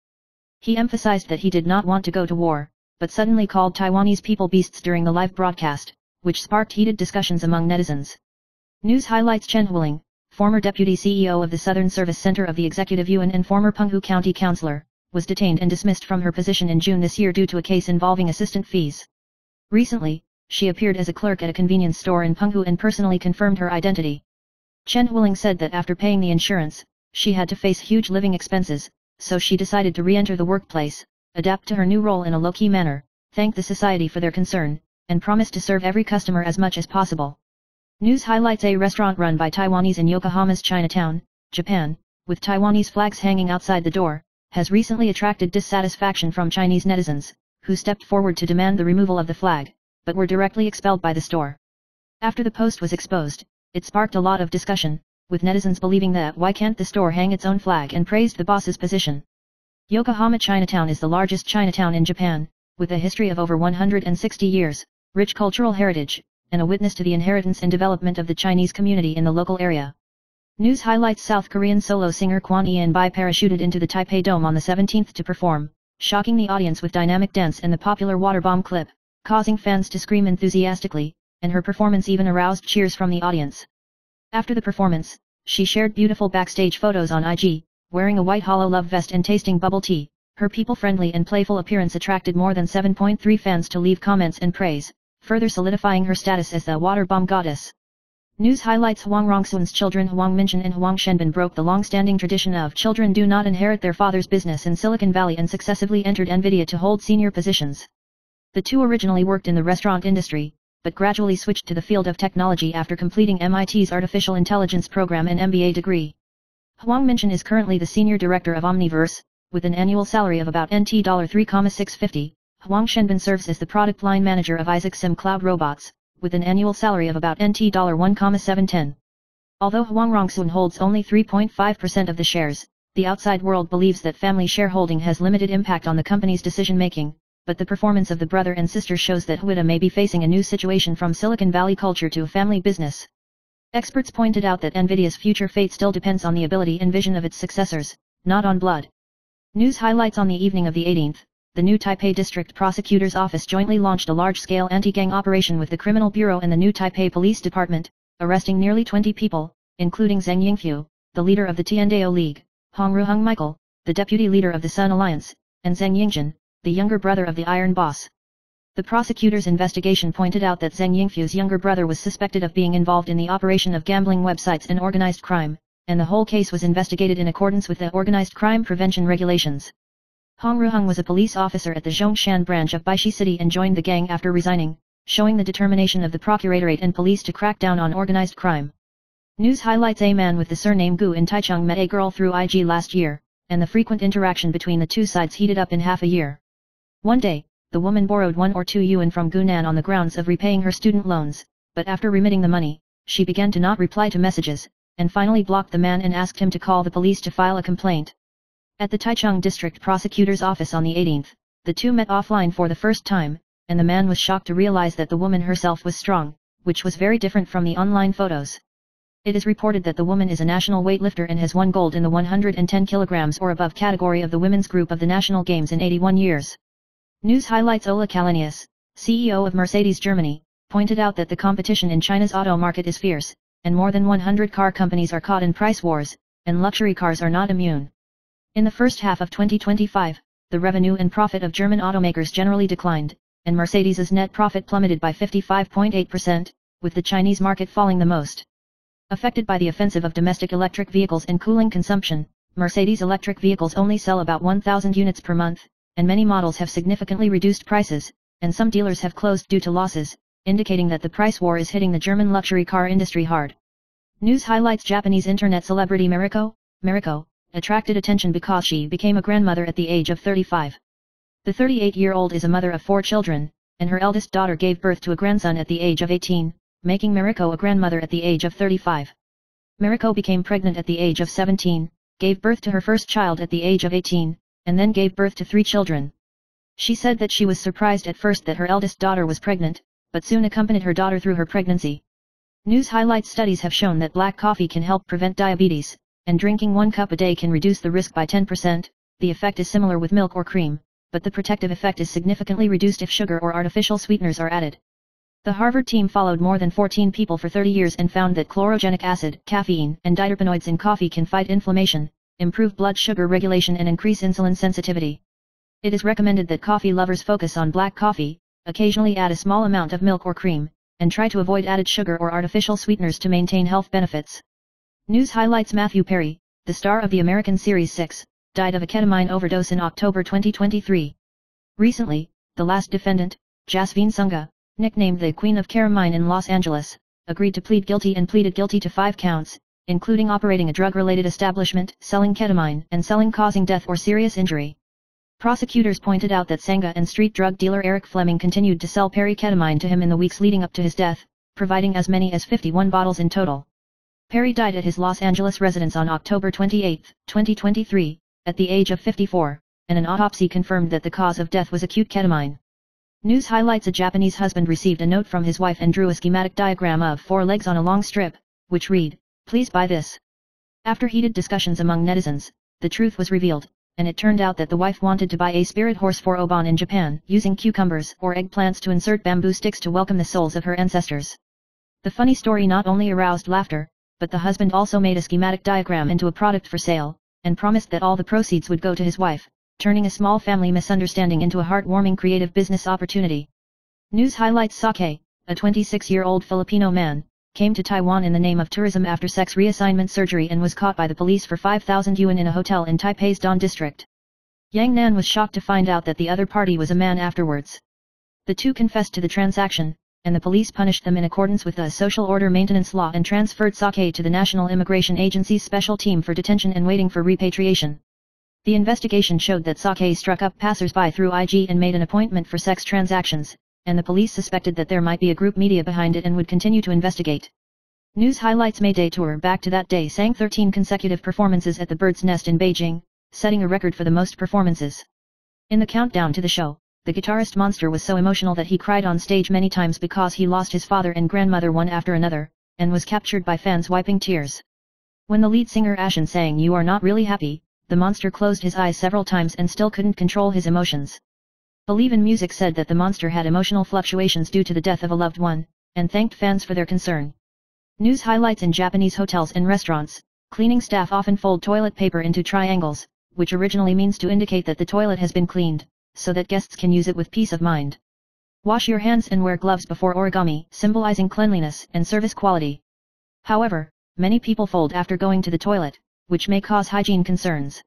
He emphasized that he did not want to go to war, but suddenly called Taiwanese people beasts during the live broadcast, which sparked heated discussions among netizens. News highlights Chen Huiling, former deputy CEO of the Southern Service Center of the Executive Yuan and former Penghu County councillor, was detained and dismissed from her position in June this year due to a case involving assistant fees. Recently, she appeared as a clerk at a convenience store in Penghu and personally confirmed her identity. Chen Huiling said that after paying the insurance, she had to face huge living expenses, so she decided to re-enter the workplace, adapt to her new role in a low-key manner, thank the society for their concern, and promise to serve every customer as much as possible. News highlights a restaurant run by Taiwanese in Yokohama's Chinatown, Japan, with Taiwanese flags hanging outside the door, has recently attracted dissatisfaction from Chinese netizens, who stepped forward to demand the removal of the flag, but were directly expelled by the store. After the post was exposed, it sparked a lot of discussion, with netizens believing that why can't the store hang its own flag, and praised the boss's position. Yokohama Chinatown is the largest Chinatown in Japan, with a history of over 160 years, rich cultural heritage, and a witness to the inheritance and development of the Chinese community in the local area. News highlights South Korean solo singer Kwon Eun-bi parachuted into the Taipei Dome on the 17th to perform, shocking the audience with dynamic dance and the popular water bomb clip, causing fans to scream enthusiastically, and her performance even aroused cheers from the audience. After the performance, she shared beautiful backstage photos on IG, wearing a white hollow love vest and tasting bubble tea. Her people-friendly and playful appearance attracted more than 7.3 fans to leave comments and praise, further solidifying her status as the water bomb goddess. News highlights Huang Rongsun's children Huang Minchen and Huang Shenbin broke the long-standing tradition of children do not inherit their father's business in Silicon Valley and successively entered NVIDIA to hold senior positions. The two originally worked in the restaurant industry, but gradually switched to the field of technology after completing MIT's Artificial Intelligence program and MBA degree. Huang Minchen is currently the senior director of Omniverse, with an annual salary of about NT $3,650. Huang Shenbin serves as the product line manager of Isaac Sim Cloud Robots, with an annual salary of about NT $1,710. Although Huang Rongsun holds only 3.5% of the shares, the outside world believes that family shareholding has limited impact on the company's decision-making, but the performance of the brother and sister shows that Huida may be facing a new situation from Silicon Valley culture to a family business. Experts pointed out that Nvidia's future fate still depends on the ability and vision of its successors, not on blood. News highlights: on the evening of the 18th, the new Taipei District Prosecutor's Office jointly launched a large-scale anti-gang operation with the Criminal Bureau and the new Taipei Police Department, arresting nearly 20 people, including Zheng Yingfu, the leader of the Tiandao League, Hong Ruheng Michael, the deputy leader of the Sun Alliance, and Zheng Yingjin, the younger brother of the Iron Boss. The prosecutor's investigation pointed out that Zheng Yingfu's younger brother was suspected of being involved in the operation of gambling websites and organized crime, and the whole case was investigated in accordance with the organized crime prevention regulations. Hong Ruheng was a police officer at the Zhongshan branch of Baishi City and joined the gang after resigning, showing the determination of the Procuratorate and police to crack down on organized crime. News highlights: a man with the surname Gu in Taichung met a girl through IG last year, and the frequent interaction between the two sides heated up in half a year. One day, the woman borrowed 1 or 2 yuan from Gunan on the grounds of repaying her student loans, but after remitting the money, she began to not reply to messages, and finally blocked the man and asked him to call the police to file a complaint. At the Taichung District Prosecutor's Office on the 18th, the two met offline for the first time, and the man was shocked to realize that the woman herself was strong, which was very different from the online photos. It is reported that the woman is a national weightlifter and has won gold in the 110 kilograms or above category of the women's group of the national games in 81 years. News highlights: Ola Kalenius, CEO of Mercedes Germany, pointed out that the competition in China's auto market is fierce, and more than 100 car companies are caught in price wars, and luxury cars are not immune. In the first half of 2025, the revenue and profit of German automakers generally declined, and Mercedes's net profit plummeted by 55.8%, with the Chinese market falling the most. Affected by the offensive of domestic electric vehicles and cooling consumption, Mercedes electric vehicles only sell about 1,000 units per month, and many models have significantly reduced prices, and some dealers have closed due to losses, indicating that the price war is hitting the German luxury car industry hard. News highlights: Japanese internet celebrity Mariko attracted attention because she became a grandmother at the age of 35. The 38-year-old is a mother of 4 children, and her eldest daughter gave birth to a grandson at the age of 18, making Mariko a grandmother at the age of 35. Mariko became pregnant at the age of 17, gave birth to her first child at the age of 18, and then gave birth to 3 children. She said that she was surprised at first that her eldest daughter was pregnant, but soon accompanied her daughter through her pregnancy. News highlights: studies have shown that black coffee can help prevent diabetes, and drinking 1 cup a day can reduce the risk by 10%. The effect is similar with milk or cream, but the protective effect is significantly reduced if sugar or artificial sweeteners are added. The Harvard team followed more than 14 people for 30 years and found that chlorogenic acid, caffeine, and diterpenoids in coffee can fight inflammation, improve blood sugar regulation and increase insulin sensitivity. It is recommended that coffee lovers focus on black coffee, occasionally add a small amount of milk or cream, and try to avoid added sugar or artificial sweeteners to maintain health benefits. News highlights: Matthew Perry, the star of the American series 6, died of a ketamine overdose in October 2023. Recently, the last defendant, Jasveen Sunga, nicknamed the Queen of Ketamine in Los Angeles, agreed to plead guilty and pleaded guilty to 5 counts, including operating a drug-related establishment, selling ketamine, and selling causing death or serious injury. Prosecutors pointed out that Sangha and street drug dealer Eric Fleming continued to sell Perry ketamine to him in the weeks leading up to his death, providing as many as 51 bottles in total. Perry died at his Los Angeles residence on October 28, 2023, at the age of 54, and an autopsy confirmed that the cause of death was acute ketamine. News highlights: a Japanese husband received a note from his wife and drew a schematic diagram of 4 legs on a long strip, which read, "Please buy this." After heated discussions among netizens, the truth was revealed, and it turned out that the wife wanted to buy a spirit horse for Obon in Japan, using cucumbers or eggplants to insert bamboo sticks to welcome the souls of her ancestors. The funny story not only aroused laughter, but the husband also made a schematic diagram into a product for sale, and promised that all the proceeds would go to his wife, turning a small family misunderstanding into a heartwarming creative business opportunity. News highlights: Sake, a 26-year-old Filipino man, came to Taiwan in the name of tourism after sex reassignment surgery and was caught by the police for 5,000 yuan in a hotel in Taipei's Dan district. Yang Nan was shocked to find out that the other party was a man afterwards. The two confessed to the transaction, and the police punished them in accordance with the social order maintenance law and transferred Sake to the National Immigration Agency's special team for detention and waiting for repatriation. The investigation showed that Sake struck up passers-by through IG and made an appointment for sex transactions, and the police suspected that there might be a group media behind it and would continue to investigate. News highlights May Day tour. Back to that day sang 13 consecutive performances at the Bird's Nest in Beijing, setting a record for the most performances. In the countdown to the show, the guitarist Monster was so emotional that he cried on stage many times because he lost his father and grandmother one after another, and was captured by fans wiping tears. When the lead singer Ashen sang "You Are Not Really Happy," the Monster closed his eyes several times and still couldn't control his emotions. Believe in Music said that the Monster had emotional fluctuations due to the death of a loved one, and thanked fans for their concern. News highlights in Japanese hotels and restaurants, cleaning staff often fold toilet paper into triangles, which originally means to indicate that the toilet has been cleaned, so that guests can use it with peace of mind. Wash your hands and wear gloves before origami, symbolizing cleanliness and service quality. However, many people fold after going to the toilet, which may cause hygiene concerns.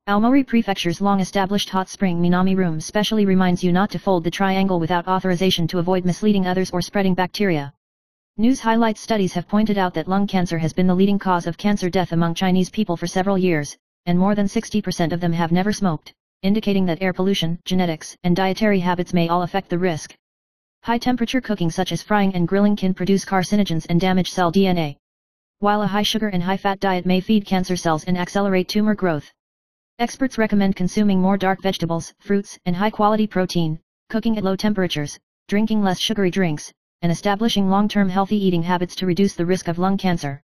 Aomori Prefecture's long-established hot spring Minami room specially reminds you not to fold the triangle without authorization to avoid misleading others or spreading bacteria. News highlights studies have pointed out that lung cancer has been the leading cause of cancer death among Chinese people for several years, and more than 60% of them have never smoked, indicating that air pollution, genetics, and dietary habits may all affect the risk. High-temperature cooking such as frying and grilling can produce carcinogens and damage cell DNA. While a high-sugar and high-fat diet may feed cancer cells and accelerate tumor growth. Experts recommend consuming more dark vegetables, fruits, and high-quality protein, cooking at low temperatures, drinking less sugary drinks, and establishing long-term healthy eating habits to reduce the risk of lung cancer.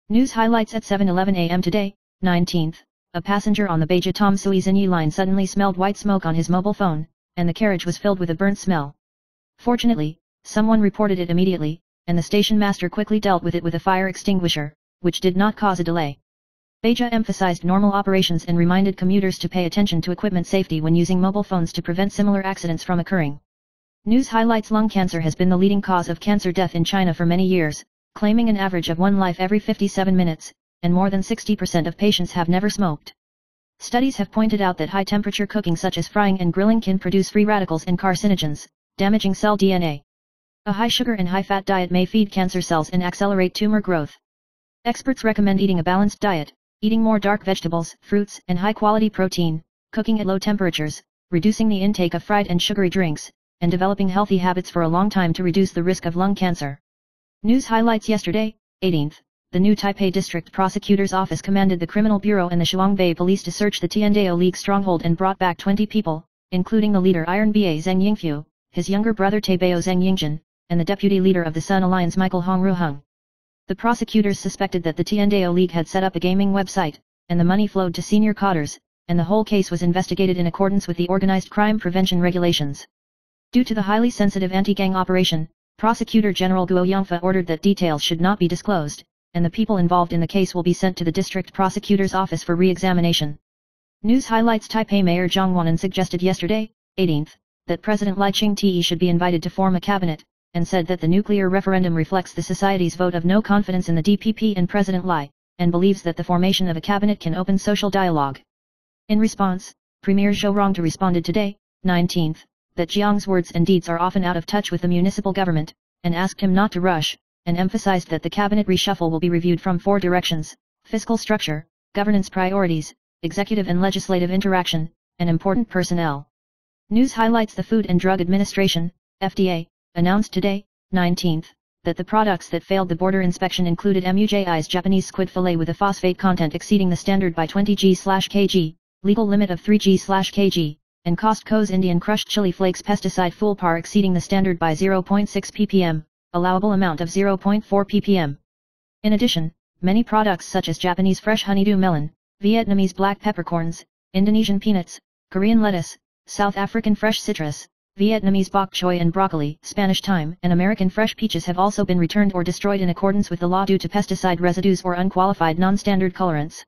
News highlights at 7:11 a.m. today, 19th, a passenger on the Beijing-Tom-Sui-Zinyi line suddenly smelled white smoke on his mobile phone, and the carriage was filled with a burnt smell. Fortunately, someone reported it immediately, and the station master quickly dealt with it with a fire extinguisher, which did not cause a delay. Beijing emphasized normal operations and reminded commuters to pay attention to equipment safety when using mobile phones to prevent similar accidents from occurring. News highlights lung cancer has been the leading cause of cancer death in China for many years, claiming an average of one life every 57 minutes, and more than 60% of patients have never smoked. Studies have pointed out that high-temperature cooking such as frying and grilling can produce free radicals and carcinogens, damaging cell DNA. A high-sugar and high-fat diet may feed cancer cells and accelerate tumor growth. Experts recommend eating a balanced diet, eating more dark vegetables, fruits, and high-quality protein, cooking at low temperatures, reducing the intake of fried and sugary drinks, and developing healthy habits for a long time to reduce the risk of lung cancer. News highlights yesterday, 18th, the new Taipei District Prosecutor's Office commanded the Criminal Bureau and the Shuangbei Police to search the Tiandao League stronghold and brought back 20 people, including the leader Iron Ba Zheng Yingfu, his younger brother Taibao Zheng Yingjin, and the deputy leader of the Sun Alliance Michael Hong Ruheng. The prosecutors suspected that the Tiandao League had set up a gaming website, and the money flowed to senior cadres, and the whole case was investigated in accordance with the organized crime prevention regulations. Due to the highly sensitive anti-gang operation, Prosecutor General Guo Yongfa ordered that details should not be disclosed, and the people involved in the case will be sent to the district prosecutor's office for re-examination. News highlights Taipei Mayor Zhang Wannan suggested yesterday, 18th, that President Lai Ching-te should be invited to form a cabinet, and said that the nuclear referendum reflects the society's vote of no confidence in the DPP and President Lai, and believes that the formation of a cabinet can open social dialogue. In response, Premier Zhou Rongde responded today, 19th, that Jiang's words and deeds are often out of touch with the municipal government, and asked him not to rush, and emphasized that the cabinet reshuffle will be reviewed from 4 directions: fiscal structure, governance priorities, executive and legislative interaction, and important personnel. News highlights the Food and Drug Administration, FDA, announced today, 19th, that the products that failed the border inspection included MUJI's Japanese squid fillet with a phosphate content exceeding the standard by 20 g/kg, legal limit of 3 g/kg, and Costco's Indian crushed chili flakes pesticide Fulpar exceeding the standard by 0.6 ppm, allowable amount of 0.4 ppm. In addition, many products such as Japanese fresh honeydew melon, Vietnamese black peppercorns, Indonesian peanuts, Korean lettuce, South African fresh citrus, Vietnamese bok choy and broccoli, Spanish thyme, and American fresh peaches have also been returned or destroyed in accordance with the law due to pesticide residues or unqualified non-standard colorants.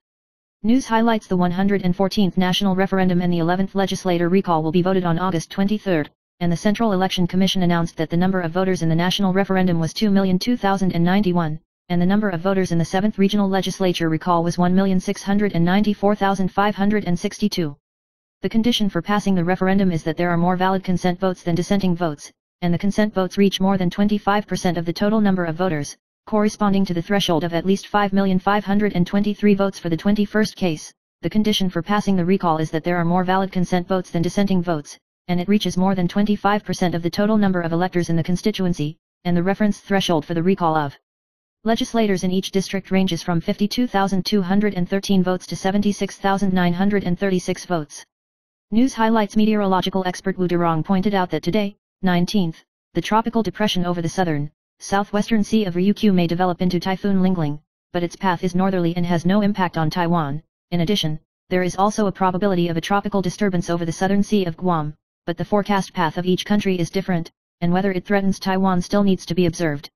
News highlights the 114th national referendum and the 11th legislature recall will be voted on August 23, and the Central Election Commission announced that the number of voters in the national referendum was 2,002,091, and the number of voters in the 7th regional legislature recall was 1,694,562. The condition for passing the referendum is that there are more valid consent votes than dissenting votes, and the consent votes reach more than 25% of the total number of voters, corresponding to the threshold of at least 5,523 votes for the 21st case. The condition for passing the recall is that there are more valid consent votes than dissenting votes, and it reaches more than 25% of the total number of electors in the constituency, and the reference threshold for the recall of Legislators in each district ranges from 52,213 votes to 76,936 votes. News highlights. Meteorological expert Wu Derong pointed out that today, 19th, the tropical depression over the southern, southwestern Sea of Ryukyu may develop into Typhoon Lingling, but its path is northerly and has no impact on Taiwan. In addition, there is also a probability of a tropical disturbance over the southern Sea of Guam, but the forecast path of each country is different, and whether it threatens Taiwan still needs to be observed.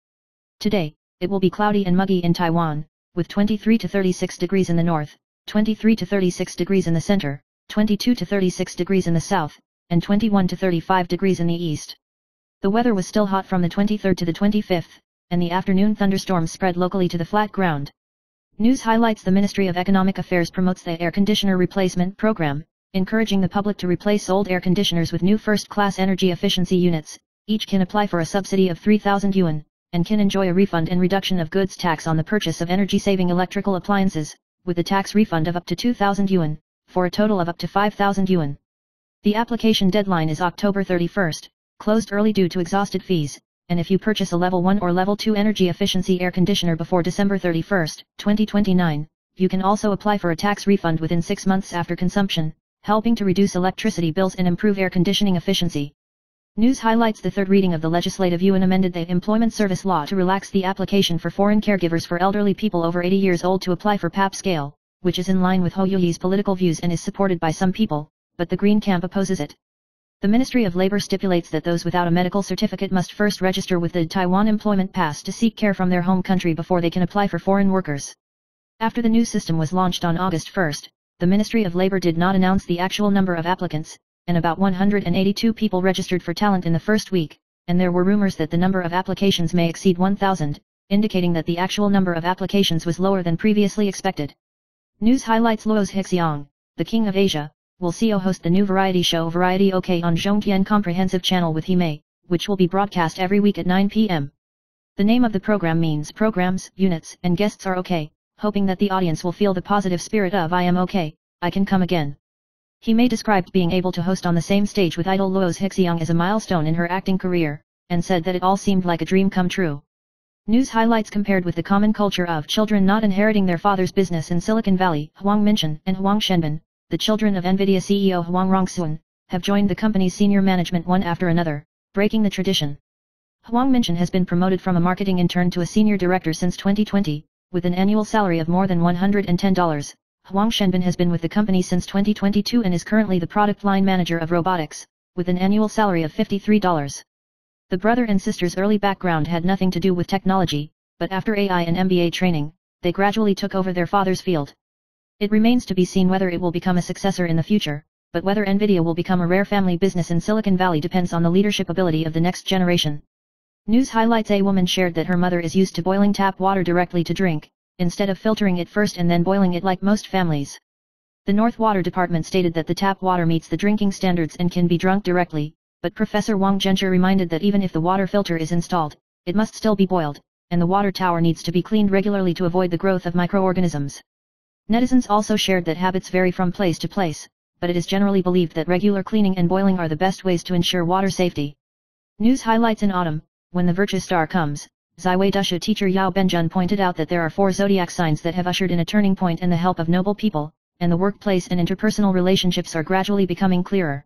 Today, it will be cloudy and muggy in Taiwan, with 23 to 36 degrees in the north, 23 to 36 degrees in the center, 22 to 36 degrees in the south, and 21 to 35 degrees in the east. The weather was still hot from the 23rd to the 25th, and the afternoon thunderstorms spread locally to the flat ground. News highlights. The Ministry of Economic Affairs promotes the air conditioner replacement program, encouraging the public to replace old air conditioners with new first-class energy efficiency units. Each can apply for a subsidy of 3,000 yuan, and can enjoy a refund and reduction of goods tax on the purchase of energy-saving electrical appliances, with a tax refund of up to 2,000 yuan, for a total of up to 5,000 yuan. The application deadline is October 31st, closed early due to exhausted fees, and if you purchase a Level 1 or Level 2 energy efficiency air conditioner before December 31st, 2029, you can also apply for a tax refund within 6 months after consumption, helping to reduce electricity bills and improve air conditioning efficiency. News highlights. The third reading of the Legislative Yuan amended the Employment Service Law to relax the application for foreign caregivers for elderly people over 80 years old to apply for PAP scale, which is in line with Hou Yuyi's political views and is supported by some people, but the Green camp opposes it. The Ministry of Labor stipulates that those without a medical certificate must first register with the Taiwan Employment Pass to seek care from their home country before they can apply for foreign workers. After the new system was launched on August 1st, the Ministry of Labor did not announce the actual number of applicants, and about 182 people registered for talent in the first week, and there were rumors that the number of applications may exceed 1,000, indicating that the actual number of applications was lower than previously expected. News highlights. Luo's Hixiang, the King of Asia, will CEO host the new variety show Variety OK on Zhongtian Comprehensive Channel with Himei, which will be broadcast every week at 9 p.m. The name of the program means programs, units, and guests are okay, hoping that the audience will feel the positive spirit of I am okay, I can come again. Himei described being able to host on the same stage with idol Luo's Hixiang as a milestone in her acting career, and said that it all seemed like a dream come true. News highlights. Compared with the common culture of children not inheriting their father's business in Silicon Valley, Huang Minchen and Huang Shenbin, the children of NVIDIA CEO Huang Rongxun, have joined the company's senior management one after another, breaking the tradition. Huang Minchen has been promoted from a marketing intern to a senior director since 2020, with an annual salary of more than $110. Huang Shenbin has been with the company since 2022 and is currently the product line manager of robotics, with an annual salary of $53. The brother and sister's early background had nothing to do with technology, but after AI and MBA training, they gradually took over their father's field. It remains to be seen whether it will become a successor in the future, but whether NVIDIA will become a rare family business in Silicon Valley depends on the leadership ability of the next generation. News highlights. A woman shared that her mother is used to boiling tap water directly to drink, instead of filtering it first and then boiling it like most families. The North Water Department stated that the tap water meets the drinking standards and can be drunk directly, but Professor Wang Zhenxue reminded that even if the water filter is installed, it must still be boiled, and the water tower needs to be cleaned regularly to avoid the growth of microorganisms. Netizens also shared that habits vary from place to place, but it is generally believed that regular cleaning and boiling are the best ways to ensure water safety. News highlights. In autumn, when the Virtuous Star comes, Zaiwei Dusha teacher Yao Benjun pointed out that there are 4 zodiac signs that have ushered in a turning point in the help of noble people, and the workplace and interpersonal relationships are gradually becoming clearer.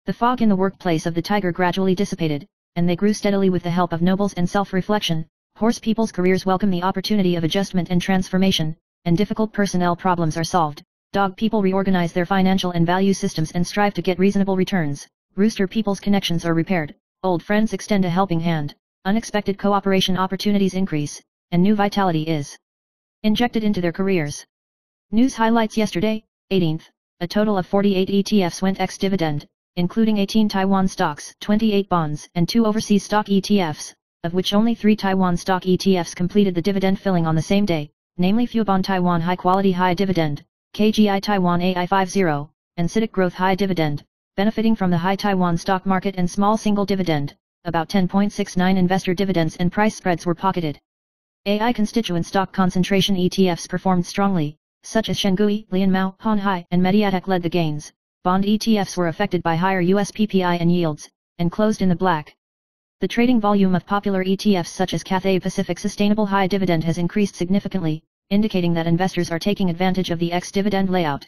The fog in the workplace of the tiger gradually dissipated, and they grew steadily with the help of nobles and self-reflection. Horse people's careers welcome the opportunity of adjustment and transformation, and difficult personnel problems are solved. Dog people reorganize their financial and value systems and strive to get reasonable returns. Rooster people's connections are repaired, old friends extend a helping hand, unexpected cooperation opportunities increase, and new vitality is injected into their careers. News highlights. Yesterday, 18th, a total of 48 ETFs went ex-dividend, including 18 Taiwan stocks, 28 bonds, and 2 overseas stock ETFs, of which only 3 Taiwan stock ETFs completed the dividend filling on the same day, namely Fubon Taiwan High Quality High Dividend, KGI Taiwan AI50, and CITIC Growth High Dividend, benefiting from the high Taiwan stock market and small single dividend. About 10.69 investor dividends and price spreads were pocketed. AI constituent stock concentration ETFs performed strongly, such as Shengui, Lianmao, Honhai, and Mediatek led the gains. Bond ETFs were affected by higher US PPI and yields, and closed in the black. The trading volume of popular ETFs such as Cathay Pacific Sustainable High Dividend has increased significantly, indicating that investors are taking advantage of the ex-dividend layout.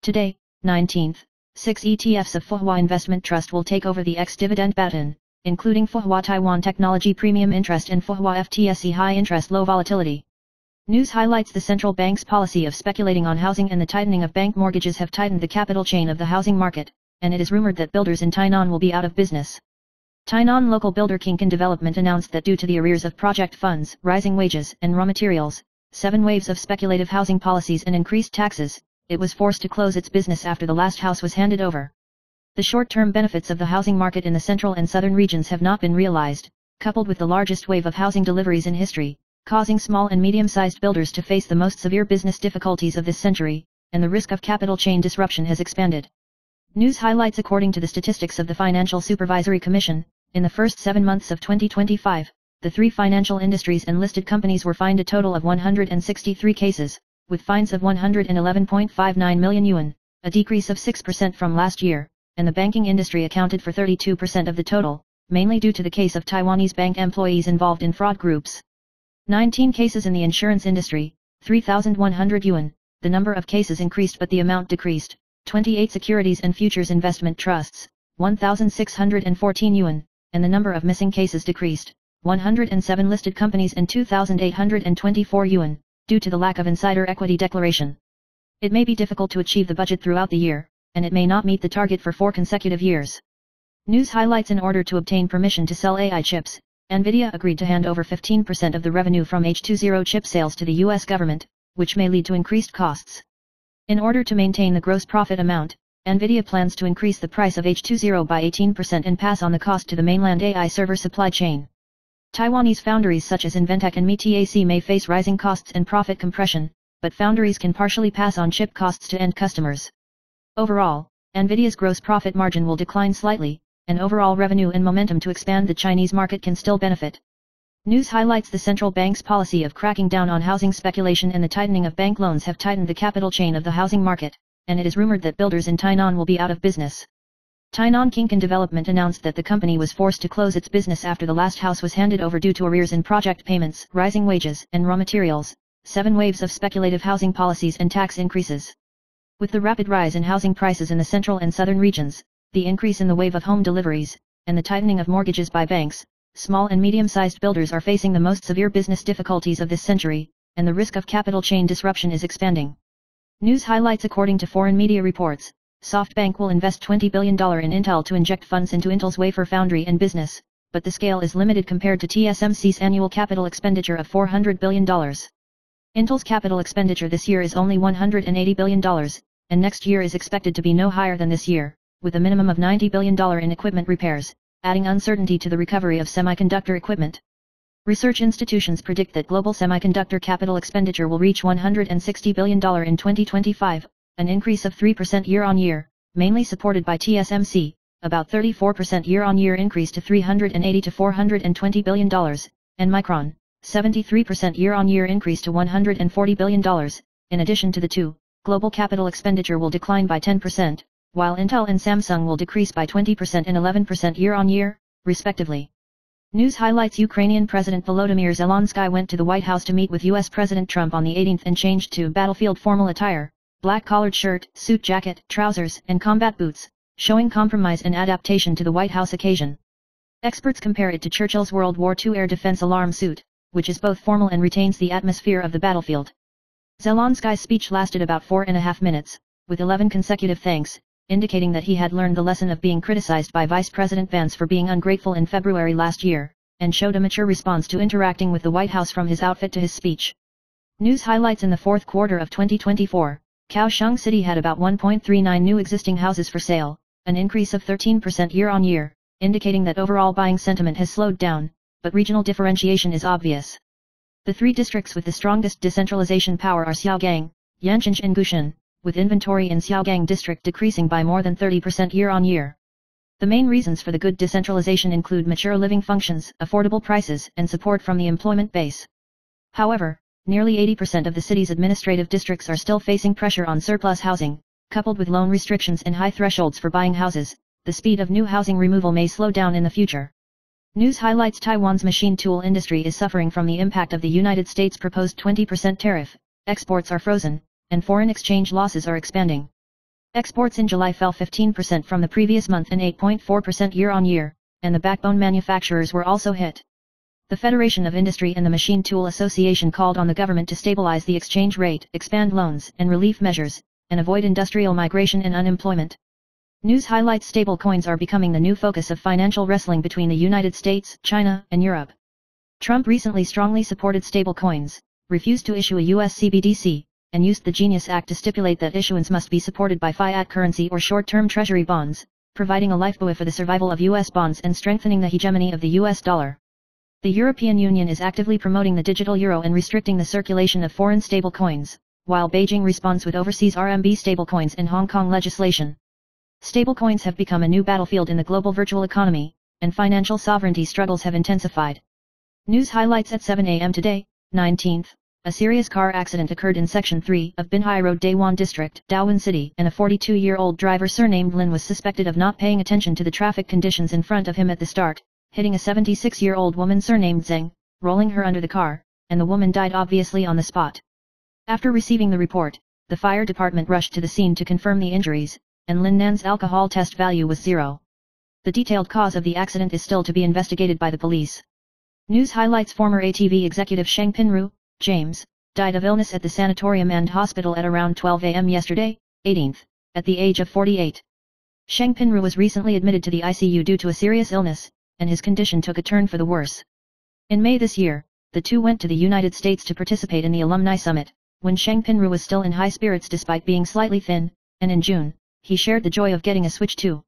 Today, 19th, 6 ETFs of Fuhua Investment Trust will take over the ex-dividend baton, including Fuhua Taiwan Technology Premium Interest and Fuhua FTSE High Interest Low Volatility. News highlights the central bank's policy of speculating on housing and the tightening of bank mortgages have tightened the capital chain of the housing market, and it is rumored that builders in Tainan will be out of business. Tainan local builder Kinkan Development announced that due to the arrears of project funds, rising wages and raw materials, 7 waves of speculative housing policies and increased taxes, it was forced to close its business after the last house was handed over. The short-term benefits of the housing market in the central and southern regions have not been realized, coupled with the largest wave of housing deliveries in history, causing small and medium-sized builders to face the most severe business difficulties of this century, and the risk of capital chain disruption has expanded. News highlights according to the statistics of the Financial Supervisory Commission, in the first 7 months of 2025, the 3 financial industries and listed companies were fined a total of 163 cases, with fines of 111.59 million yuan, a decrease of 6% from last year, and the banking industry accounted for 32% of the total, mainly due to the case of Taiwanese bank employees involved in fraud groups. 19 cases in the insurance industry, 3,100 yuan, the number of cases increased but the amount decreased. 28 securities and futures investment trusts, 1,614 yuan, and the number of missing cases decreased, 107 listed companies and 2,824 yuan, due to the lack of insider equity declaration. It may be difficult to achieve the budget throughout the year, and it may not meet the target for 4 consecutive years. News highlights in order to obtain permission to sell AI chips, NVIDIA agreed to hand over 15% of the revenue from H20 chip sales to the US government, which may lead to increased costs. In order to maintain the gross profit amount, NVIDIA plans to increase the price of H20 by 18% and pass on the cost to the mainland AI server supply chain. Taiwanese foundries such as Inventec and METAC may face rising costs and profit compression, but foundries can partially pass on chip costs to end customers. Overall, NVIDIA's gross profit margin will decline slightly, and overall revenue and momentum to expand the Chinese market can still benefit. News highlights the central bank's policy of cracking down on housing speculation and the tightening of bank loans have tightened the capital chain of the housing market, and it is rumored that builders in Tainan will be out of business. Tainan Kinkan Development announced that the company was forced to close its business after the last house was handed over due to arrears in project payments, rising wages and raw materials, 7 waves of speculative housing policies and tax increases. With the rapid rise in housing prices in the central and southern regions, the increase in the wave of home deliveries, and the tightening of mortgages by banks, small and medium-sized builders are facing the most severe business difficulties of this century, and the risk of capital chain disruption is expanding. News highlights according to foreign media reports, SoftBank will invest $20 billion in Intel to inject funds into Intel's wafer foundry and business, but the scale is limited compared to TSMC's annual capital expenditure of $400 billion. Intel's capital expenditure this year is only $180 billion, and next year is expected to be no higher than this year, with a minimum of $90 billion in equipment repairs, adding uncertainty to the recovery of semiconductor equipment. Research institutions predict that global semiconductor capital expenditure will reach $160 billion in 2025, an increase of 3% year-on-year, mainly supported by TSMC, about 34% year-on-year increase to $380 to $420 billion, and Micron, 73% year-on-year increase to $140 billion. In addition to the two, global capital expenditure will decline by 10%, while Intel and Samsung will decrease by 20% and 11% year-on-year, respectively. News highlights Ukrainian President Volodymyr Zelensky went to the White House to meet with US President Trump on the 18th and changed to battlefield formal attire, black collared shirt, suit jacket, trousers, and combat boots, showing compromise and adaptation to the White House occasion. Experts compare it to Churchill's World War II air defense alarm suit, which is both formal and retains the atmosphere of the battlefield. Zelensky's speech lasted about 4.5 minutes, with 11 consecutive thanks, indicating that he had learned the lesson of being criticized by Vice President Vance for being ungrateful in February last year, and showed a mature response to interacting with the White House from his outfit to his speech. News highlights in the fourth quarter of 2024, Kaohsiung City had about 1.39 new existing houses for sale, an increase of 13% year-on-year, indicating that overall buying sentiment has slowed down, but regional differentiation is obvious. The 3 districts with the strongest decentralization power are Xiaogang, Yancheng and Gushan, with inventory in Xiaogang district decreasing by more than 30% year-on-year. The main reasons for the good decentralization include mature living functions, affordable prices, and support from the employment base. However, nearly 80% of the city's administrative districts are still facing pressure on surplus housing, coupled with loan restrictions and high thresholds for buying houses. The speed of new housing removal may slow down in the future. News highlights Taiwan's machine tool industry is suffering from the impact of the United States' proposed 20% tariff, exports are frozen, and foreign exchange losses are expanding. Exports in July fell 15% from the previous month and 8.4% year-on-year, and the backbone manufacturers were also hit. The Federation of Industry and the Machine Tool Association called on the government to stabilize the exchange rate, expand loans and relief measures, and avoid industrial migration and unemployment. News highlights stablecoins are becoming the new focus of financial wrestling between the United States, China, and Europe. Trump recently strongly supported stablecoins, refused to issue a US CBDC, and used the Genius Act to stipulate that issuance must be supported by fiat currency or short-term treasury bonds, providing a lifebuoy for the survival of US bonds and strengthening the hegemony of the US dollar. The European Union is actively promoting the digital euro and restricting the circulation of foreign stablecoins, while Beijing responds with overseas RMB stablecoins and Hong Kong legislation. Stablecoins have become a new battlefield in the global virtual economy, and financial sovereignty struggles have intensified. News highlights at 7 a.m. today, 19th, a serious car accident occurred in Section 3 of Binhai Road, Dayuan District, Daowen City, and a 42-year-old driver surnamed Lin was suspected of not paying attention to the traffic conditions in front of him at the start, hitting a 76-year-old woman surnamed Zheng, rolling her under the car, and the woman died obviously on the spot. After receiving the report, the fire department rushed to the scene to confirm the injuries, and Lin Nan's alcohol test value was 0. The detailed cause of the accident is still to be investigated by the police. News highlights former ATV executive Sheng Pinru, James, died of illness at the sanatorium and hospital at around 12 a.m. yesterday, 18th, at the age of 48. Sheng Pinru was recently admitted to the ICU due to a serious illness, and his condition took a turn for the worse. In May this year, the two went to the United States to participate in the Alumni Summit, when Sheng Pinru was still in high spirits despite being slightly thin, and in June, he shared the joy of getting a Switch 2.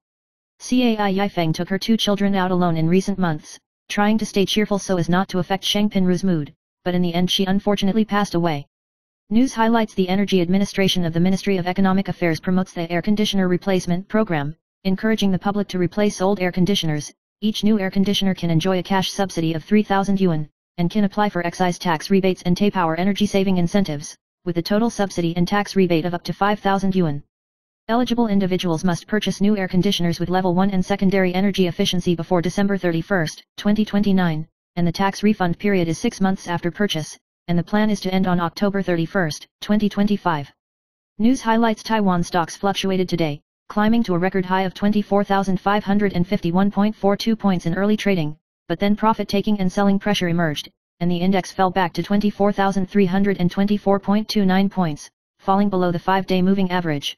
Cai Yifeng took her 2 children out alone in recent months, trying to stay cheerful so as not to affect Sheng Pinru's mood, but in the end she unfortunately passed away. News highlights the Energy Administration of the Ministry of Economic Affairs promotes the air conditioner replacement program, encouraging the public to replace old air conditioners. Each new air conditioner can enjoy a cash subsidy of 3,000 yuan, and can apply for excise tax rebates and Taipower energy-saving incentives, with a total subsidy and tax rebate of up to 5,000 yuan. Eligible individuals must purchase new air conditioners with level 1 and secondary energy efficiency before December 31, 2029, and the tax refund period is 6 months after purchase, and the plan is to end on October 31, 2025. News highlights Taiwan stocks fluctuated today, climbing to a record high of 24,551.42 points in early trading, but then profit-taking and selling pressure emerged, and the index fell back to 24,324.29 points, falling below the 5-day moving average.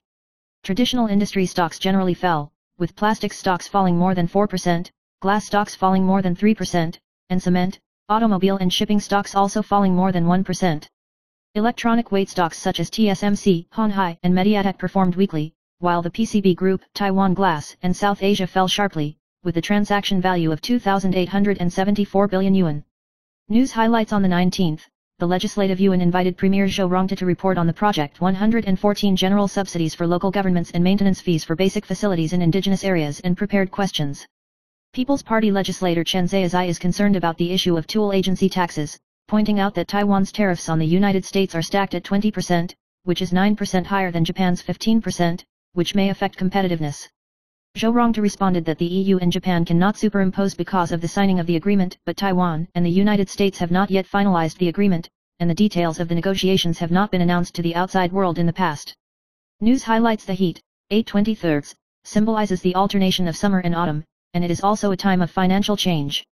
Traditional industry stocks generally fell, with plastics stocks falling more than 4%, glass stocks falling more than 3%, and cement, automobile and shipping stocks also falling more than 1%. Electronic weight stocks such as TSMC, Honhai, and Mediatek performed weakly, while the PCB Group, Taiwan Glass, and South Asia fell sharply, with the transaction value of 2,874 billion yuan. News highlights on the 19th, the Legislative Yuan invited Premier Zhou Rongta to report on the Project 114 general subsidies for local governments and maintenance fees for basic facilities in indigenous areas and prepared questions. People's Party legislator Chen Zhaizai is concerned about the issue of tool agency taxes, pointing out that Taiwan's tariffs on the United States are stacked at 20%, which is 9% higher than Japan's 15%, which may affect competitiveness. Zhou Rongta responded that the EU and Japan cannot superimpose because of the signing of the agreement, but Taiwan and the United States have not yet finalized the agreement, and the details of the negotiations have not been announced to the outside world in the past. News highlights the heat, 8/23, symbolizes the alternation of summer and autumn, and it is also a time of financial change.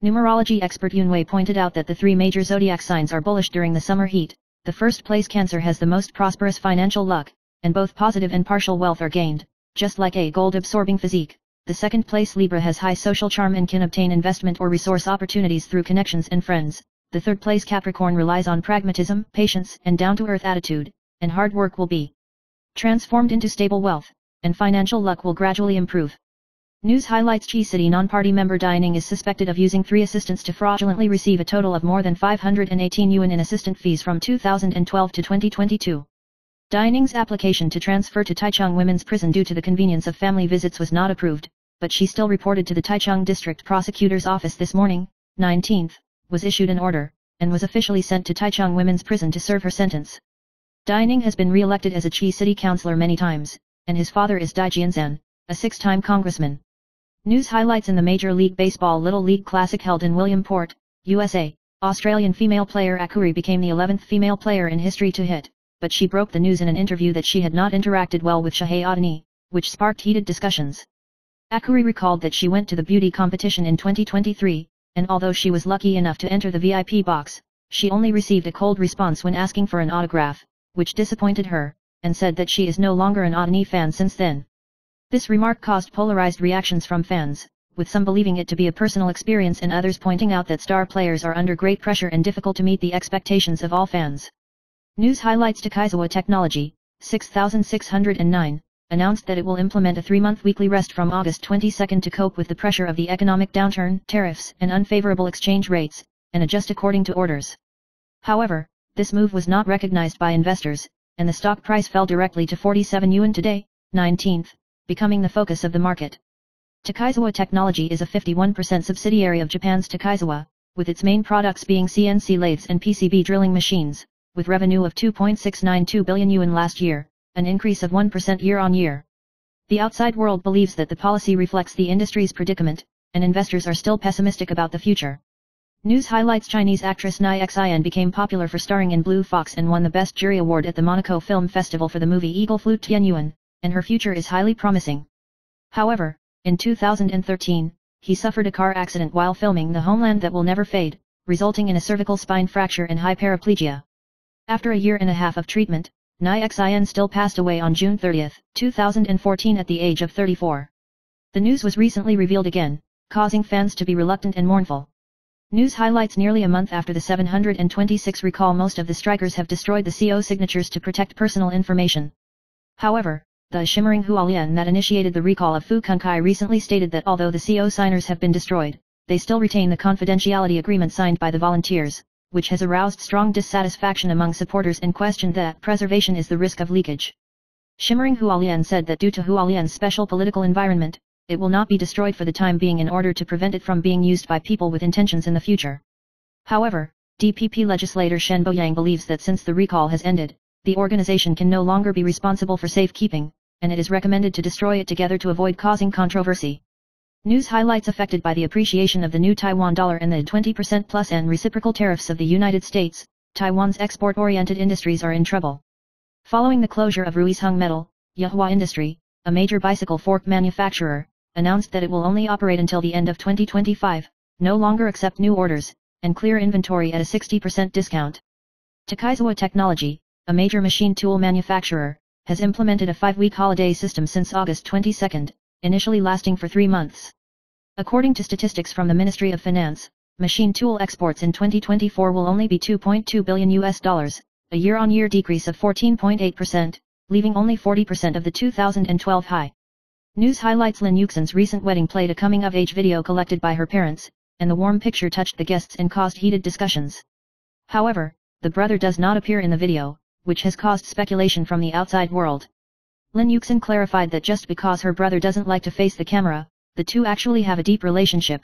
Numerology expert Yun Wei pointed out that the 3 major zodiac signs are bullish during the summer heat. The first place Cancer has the most prosperous financial luck, and both positive and partial wealth are gained, just like a gold-absorbing physique. The second place Libra has high social charm and can obtain investment or resource opportunities through connections and friends. The third place Capricorn relies on pragmatism, patience, and down-to-earth attitude, and hard work will be transformed into stable wealth, and financial luck will gradually improve. News highlights Chi City non-party member Dining is suspected of using 3 assistants to fraudulently receive a total of more than 518 yuan in assistant fees from 2012 to 2022. Dining's application to transfer to Taichung Women's Prison due to the convenience of family visits was not approved, but she still reported to the Taichung District Prosecutor's Office this morning, 19th, was issued an order, and was officially sent to Taichung Women's Prison to serve her sentence. Dining has been re-elected as a Chi City councillor many times, and his father is Dai Jianzan, a 6-time congressman. News highlights: in the Major League Baseball Little League Classic held in Williamport, USA, Australian female player Akuri became the 11th female player in history to hit, but she broke the news in an interview that she had not interacted well with Shohei Ohtani, which sparked heated discussions. Akuri recalled that she went to the beauty competition in 2023, and although she was lucky enough to enter the VIP box, she only received a cold response when asking for an autograph, which disappointed her, and said that she is no longer an Ohtani fan since then. This remark caused polarized reactions from fans, with some believing it to be a personal experience and others pointing out that star players are under great pressure and difficult to meet the expectations of all fans. News highlights: Takaizawa Technology, 6609, announced that it will implement a 3-month weekly rest from August 22 to cope with the pressure of the economic downturn, tariffs, and unfavorable exchange rates, and adjust according to orders. However, this move was not recognized by investors, and the stock price fell directly to 47 yuan today, 19th, becoming the focus of the market. Takaizawa Technology is a 51% subsidiary of Japan's Takaizawa, with its main products being CNC lathes and PCB drilling machines, with revenue of 2.692 billion yuan last year, an increase of 1% year-on-year. The outside world believes that the policy reflects the industry's predicament, and investors are still pessimistic about the future. News highlights: Chinese actress Nai Xian became popular for starring in Blue Fox and won the Best Jury Award at the Monaco Film Festival for the movie Eagle Flute Tianyuan, and her future is highly promising. However, in 2013, he suffered a car accident while filming The Homeland That Will Never Fade, resulting in a cervical spine fracture and high paraplegia. After a year and a half of treatment, Nai Xian still passed away on June 30, 2014 at the age of 34. The news was recently revealed again, causing fans to be reluctant and mournful. News highlights: nearly a month after the 726 recall, most of the strikers have destroyed the CO signatures to protect personal information. However, the shimmering Hualien that initiated the recall of Fu Kunkai recently stated that although the CO signers have been destroyed, they still retain the confidentiality agreement signed by the volunteers, which has aroused strong dissatisfaction among supporters and questioned that preservation is the risk of leakage. Shimmering Hualien said that due to Hualien's special political environment, it will not be destroyed for the time being in order to prevent it from being used by people with intentions in the future. However, DPP legislator Shen Boyang believes that since the recall has ended, the organization can no longer be responsible for safekeeping, and it is recommended to destroy it together to avoid causing controversy. News highlights: affected by the appreciation of the new Taiwan dollar and the 20% plus and reciprocal tariffs of the United States, Taiwan's export-oriented industries are in trouble. Following the closure of Ruisheng Metal, Yahua Industry, a major bicycle fork manufacturer, announced that it will only operate until the end of 2025, no longer accept new orders, and clear inventory at a 60% discount. Takaizawa Technology, a major machine tool manufacturer, has implemented a 5-week holiday system since August 22, initially lasting for 3 months. According to statistics from the Ministry of Finance, machine tool exports in 2024 will only be $2.2 billion, a year-on-year decrease of 14.8%, leaving only 40% of the 2012 high. News highlights: Lin Yuxin's recent wedding played a coming-of-age video collected by her parents, and the warm picture touched the guests and caused heated discussions. However, the brother does not appear in the video, which has caused speculation from the outside world. Lin Yuxin clarified that just because her brother doesn't like to face the camera, the two actually have a deep relationship.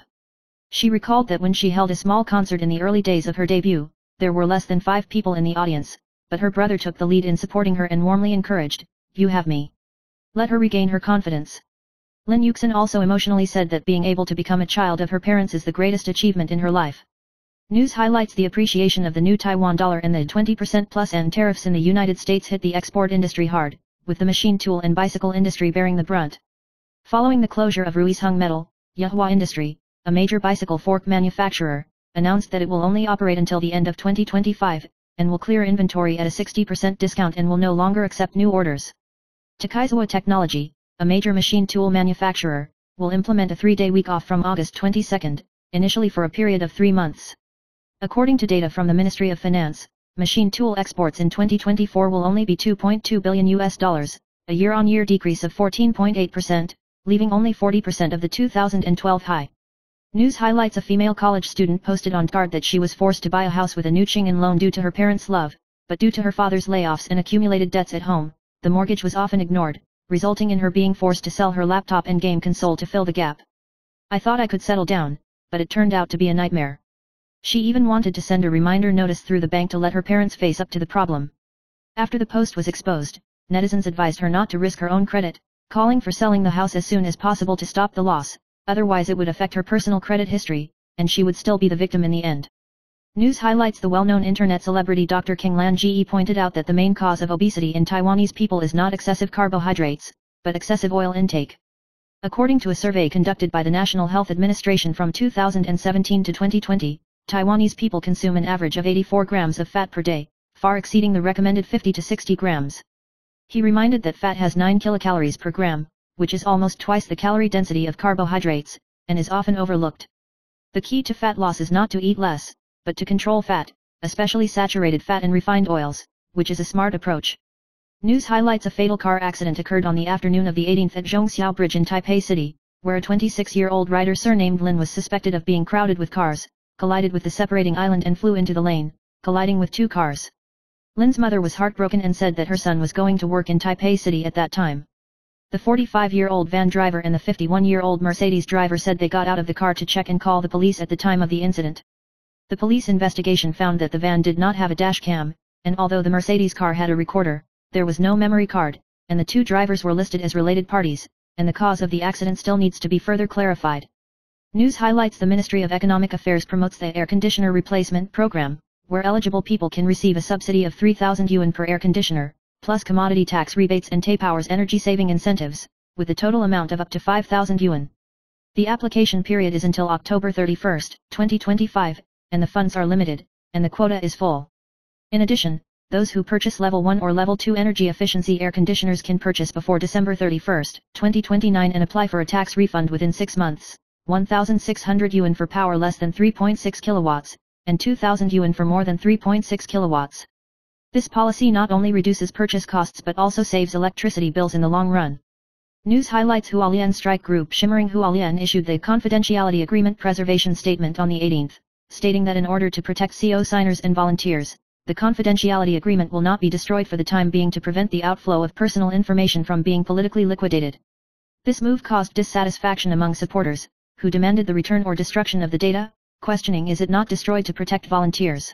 She recalled that when she held a small concert in the early days of her debut, there were less than 5 people in the audience, but her brother took the lead in supporting her and warmly encouraged, "You have me." Let her regain her confidence. Lin Yuxin also emotionally said that being able to become a child of her parents is the greatest achievement in her life. News highlights: the appreciation of the new Taiwan dollar and the 20% plus and tariffs in the United States hit the export industry hard, with the machine tool and bicycle industry bearing the brunt. Following the closure of Ruisheng Metal, Yahua Industry, a major bicycle fork manufacturer, announced that it will only operate until the end of 2025, and will clear inventory at a 60% discount and will no longer accept new orders. Takaizawa Technology, a major machine tool manufacturer, will implement a 3-day week off from August 22, initially for a period of 3 months. According to data from the Ministry of Finance, machine tool exports in 2024 will only be $2.2 billion, a year-on-year decrease of 14.8%, leaving only 40% of the 2012 high. News highlights: a female college student posted on Twitter that she was forced to buy a house with a new Ching'an loan due to her parents' love, but due to her father's layoffs and accumulated debts at home, the mortgage was often ignored, resulting in her being forced to sell her laptop and game console to fill the gap. "I thought I could settle down, but it turned out to be a nightmare." She even wanted to send a reminder notice through the bank to let her parents face up to the problem. After the post was exposed, netizens advised her not to risk her own credit, calling for selling the house as soon as possible to stop the loss, Otherwise it would affect her personal credit history, and she would still be the victim in the end. News highlights: the well-known internet celebrity Dr. King Lan Ge pointed out that the main cause of obesity in Taiwanese people is not excessive carbohydrates, but excessive oil intake. According to a survey conducted by the National Health Administration from 2017 to 2020, Taiwanese people consume an average of 84 grams of fat per day, far exceeding the recommended 50 to 60 grams. He reminded that fat has 9 kilocalories per gram, which is almost twice the calorie density of carbohydrates, and is often overlooked. The key to fat loss is not to eat less, but to control fat, especially saturated fat and refined oils, which is a smart approach. News highlights: a fatal car accident occurred on the afternoon of the 18th at Zhongxiao Bridge in Taipei City, where a 26-year-old rider surnamed Lin was suspected of being crowded with cars, collided with the separating island and flew into the lane, colliding with 2 cars. Lin's mother was heartbroken and said that her son was going to work in Taipei City at that time. The 45-year-old van driver and the 51-year-old Mercedes driver said they got out of the car to check and call the police at the time of the incident. The police investigation found that the van did not have a dash cam, and although the Mercedes car had a recorder, there was no memory card, and the 2 drivers were listed as related parties, and the cause of the accident still needs to be further clarified. News highlights: the Ministry of Economic Affairs promotes the air conditioner replacement program, where eligible people can receive a subsidy of 3,000 yuan per air conditioner, plus commodity tax rebates and Taipower's energy-saving incentives, with a total amount of up to 5,000 yuan. The application period is until October 31, 2025, and the funds are limited, and the quota is full. In addition, those who purchase Level 1 or Level 2 energy efficiency air conditioners can purchase before December 31, 2029 and apply for a tax refund within 6 months, 1,600 yuan for power less than 3.6 kilowatts, and 2,000 yuan for more than 3.6 kilowatts. This policy not only reduces purchase costs but also saves electricity bills in the long run. News highlights: Hualien strike group Shimmering Hualien issued the confidentiality agreement preservation statement on the 18th, stating that in order to protect CO signers and volunteers, the confidentiality agreement will not be destroyed for the time being to prevent the outflow of personal information from being politically liquidated. This move caused dissatisfaction among supporters, who demanded the return or destruction of the data, questioning is it not destroyed to protect volunteers.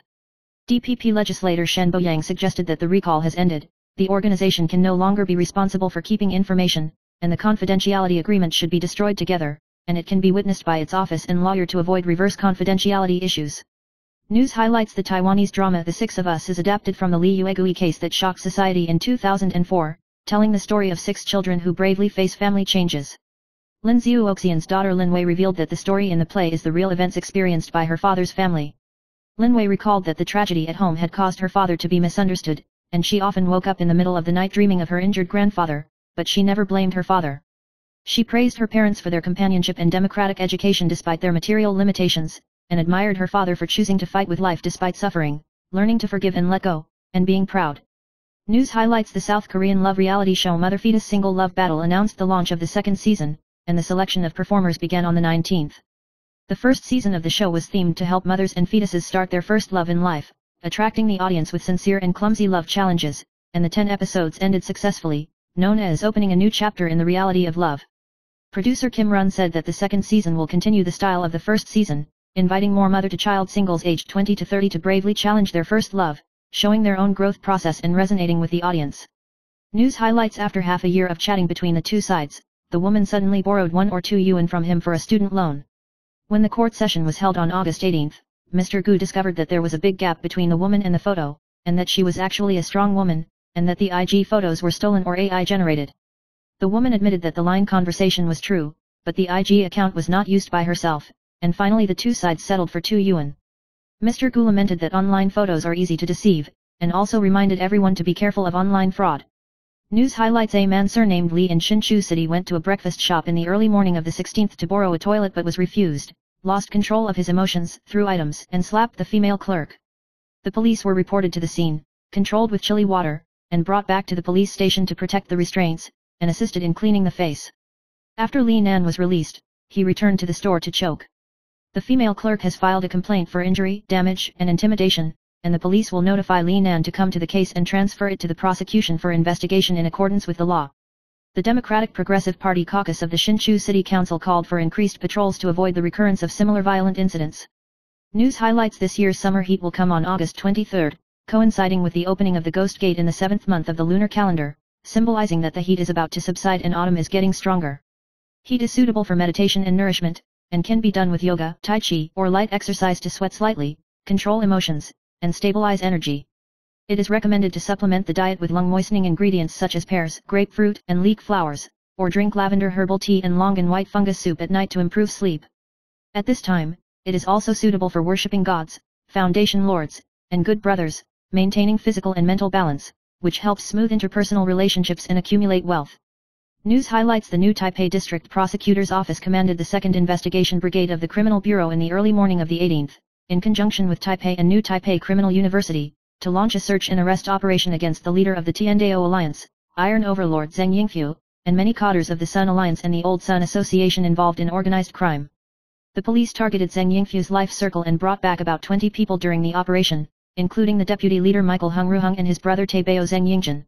DPP legislator Shen Boyang suggested that the recall has ended, the organization can no longer be responsible for keeping information, and the confidentiality agreement should be destroyed together, and it can be witnessed by its office and lawyer to avoid reverse confidentiality issues. News highlights: the Taiwanese drama The Six of Us is adapted from the Li Yuegui case that shocked society in 2004, telling the story of 6 children who bravely face family changes. Lin Xiuoxian's daughter Lin Wei revealed that the story in the play is the real events experienced by her father's family. Lin Wei recalled that the tragedy at home had caused her father to be misunderstood, and she often woke up in the middle of the night dreaming of her injured grandfather, but she never blamed her father. She praised her parents for their companionship and democratic education despite their material limitations, and admired her father for choosing to fight with life despite suffering, learning to forgive and let go, and being proud. News highlights: the South Korean love reality show Mother Fetus Single Love Battle announced the launch of the 2nd season, and the selection of performers began on the 19th. The first season of the show was themed to help mothers and fetuses start their first love in life, attracting the audience with sincere and clumsy love challenges, and the 10 episodes ended successfully, known as opening a new chapter in the reality of love. Producer Kim Run said that the 2nd season will continue the style of the first season, inviting more mother-to-child singles aged 20 to 30 to bravely challenge their first love, showing their own growth process and resonating with the audience. News highlights: after half a year of chatting between the two sides, the woman suddenly borrowed 1 or 2 yuan from him for a student loan. When the court session was held on August 18, Mr. Gu discovered that there was a big gap between the woman and the photo, and that she was actually a strong woman, and that the IG photos were stolen or AI generated. The woman admitted that the line conversation was true, but the IG account was not used by herself, and finally the two sides settled for 2 yuan. Mr. Gu lamented that online photos are easy to deceive, and also reminded everyone to be careful of online fraud. News highlights: a man surnamed Li in Hsinchu City went to a breakfast shop in the early morning of the 16th to borrow a toilet but was refused, lost control of his emotions, threw items, and slapped the female clerk. The police were reported to the scene, controlled with chilly water, and brought back to the police station to protect the restraints, and assisted in cleaning the face. After Li Nan was released, he returned to the store to choke. The female clerk has filed a complaint for injury, damage, and intimidation, and the police will notify Li Nan to come to the case and transfer it to the prosecution for investigation in accordance with the law. The Democratic Progressive Party caucus of the Hsinchu City Council called for increased patrols to avoid the recurrence of similar violent incidents. News highlights: this year's summer heat will come on August 23, coinciding with the opening of the Ghost Gate in the 7th month of the lunar calendar, symbolizing that the heat is about to subside and autumn is getting stronger. Heat is suitable for meditation and nourishment, and can be done with yoga, tai chi, or light exercise to sweat slightly, control emotions, and stabilize energy. It is recommended to supplement the diet with lung-moistening ingredients such as pears, grapefruit, and leek flowers, or drink lavender herbal tea and long and white fungus soup at night to improve sleep. At this time, it is also suitable for worshipping gods, foundation lords, and good brothers, maintaining physical and mental balance, which helps smooth interpersonal relationships and accumulate wealth. News highlights: the new Taipei District Prosecutor's Office commanded the 2nd Investigation Brigade of the Criminal Bureau in the early morning of the 18th, in conjunction with Taipei and New Taipei Criminal University, to launch a search and arrest operation against the leader of the Tiandao Alliance, Iron Overlord Zheng Yingfu, and many cadres of the Sun Alliance and the Old Sun Association involved in organized crime. The police targeted Zheng Yingfu's life circle and brought back about 20 people during the operation, including the deputy leader Michael Hung Ruhung and his brother Taibao Zheng Yingjun.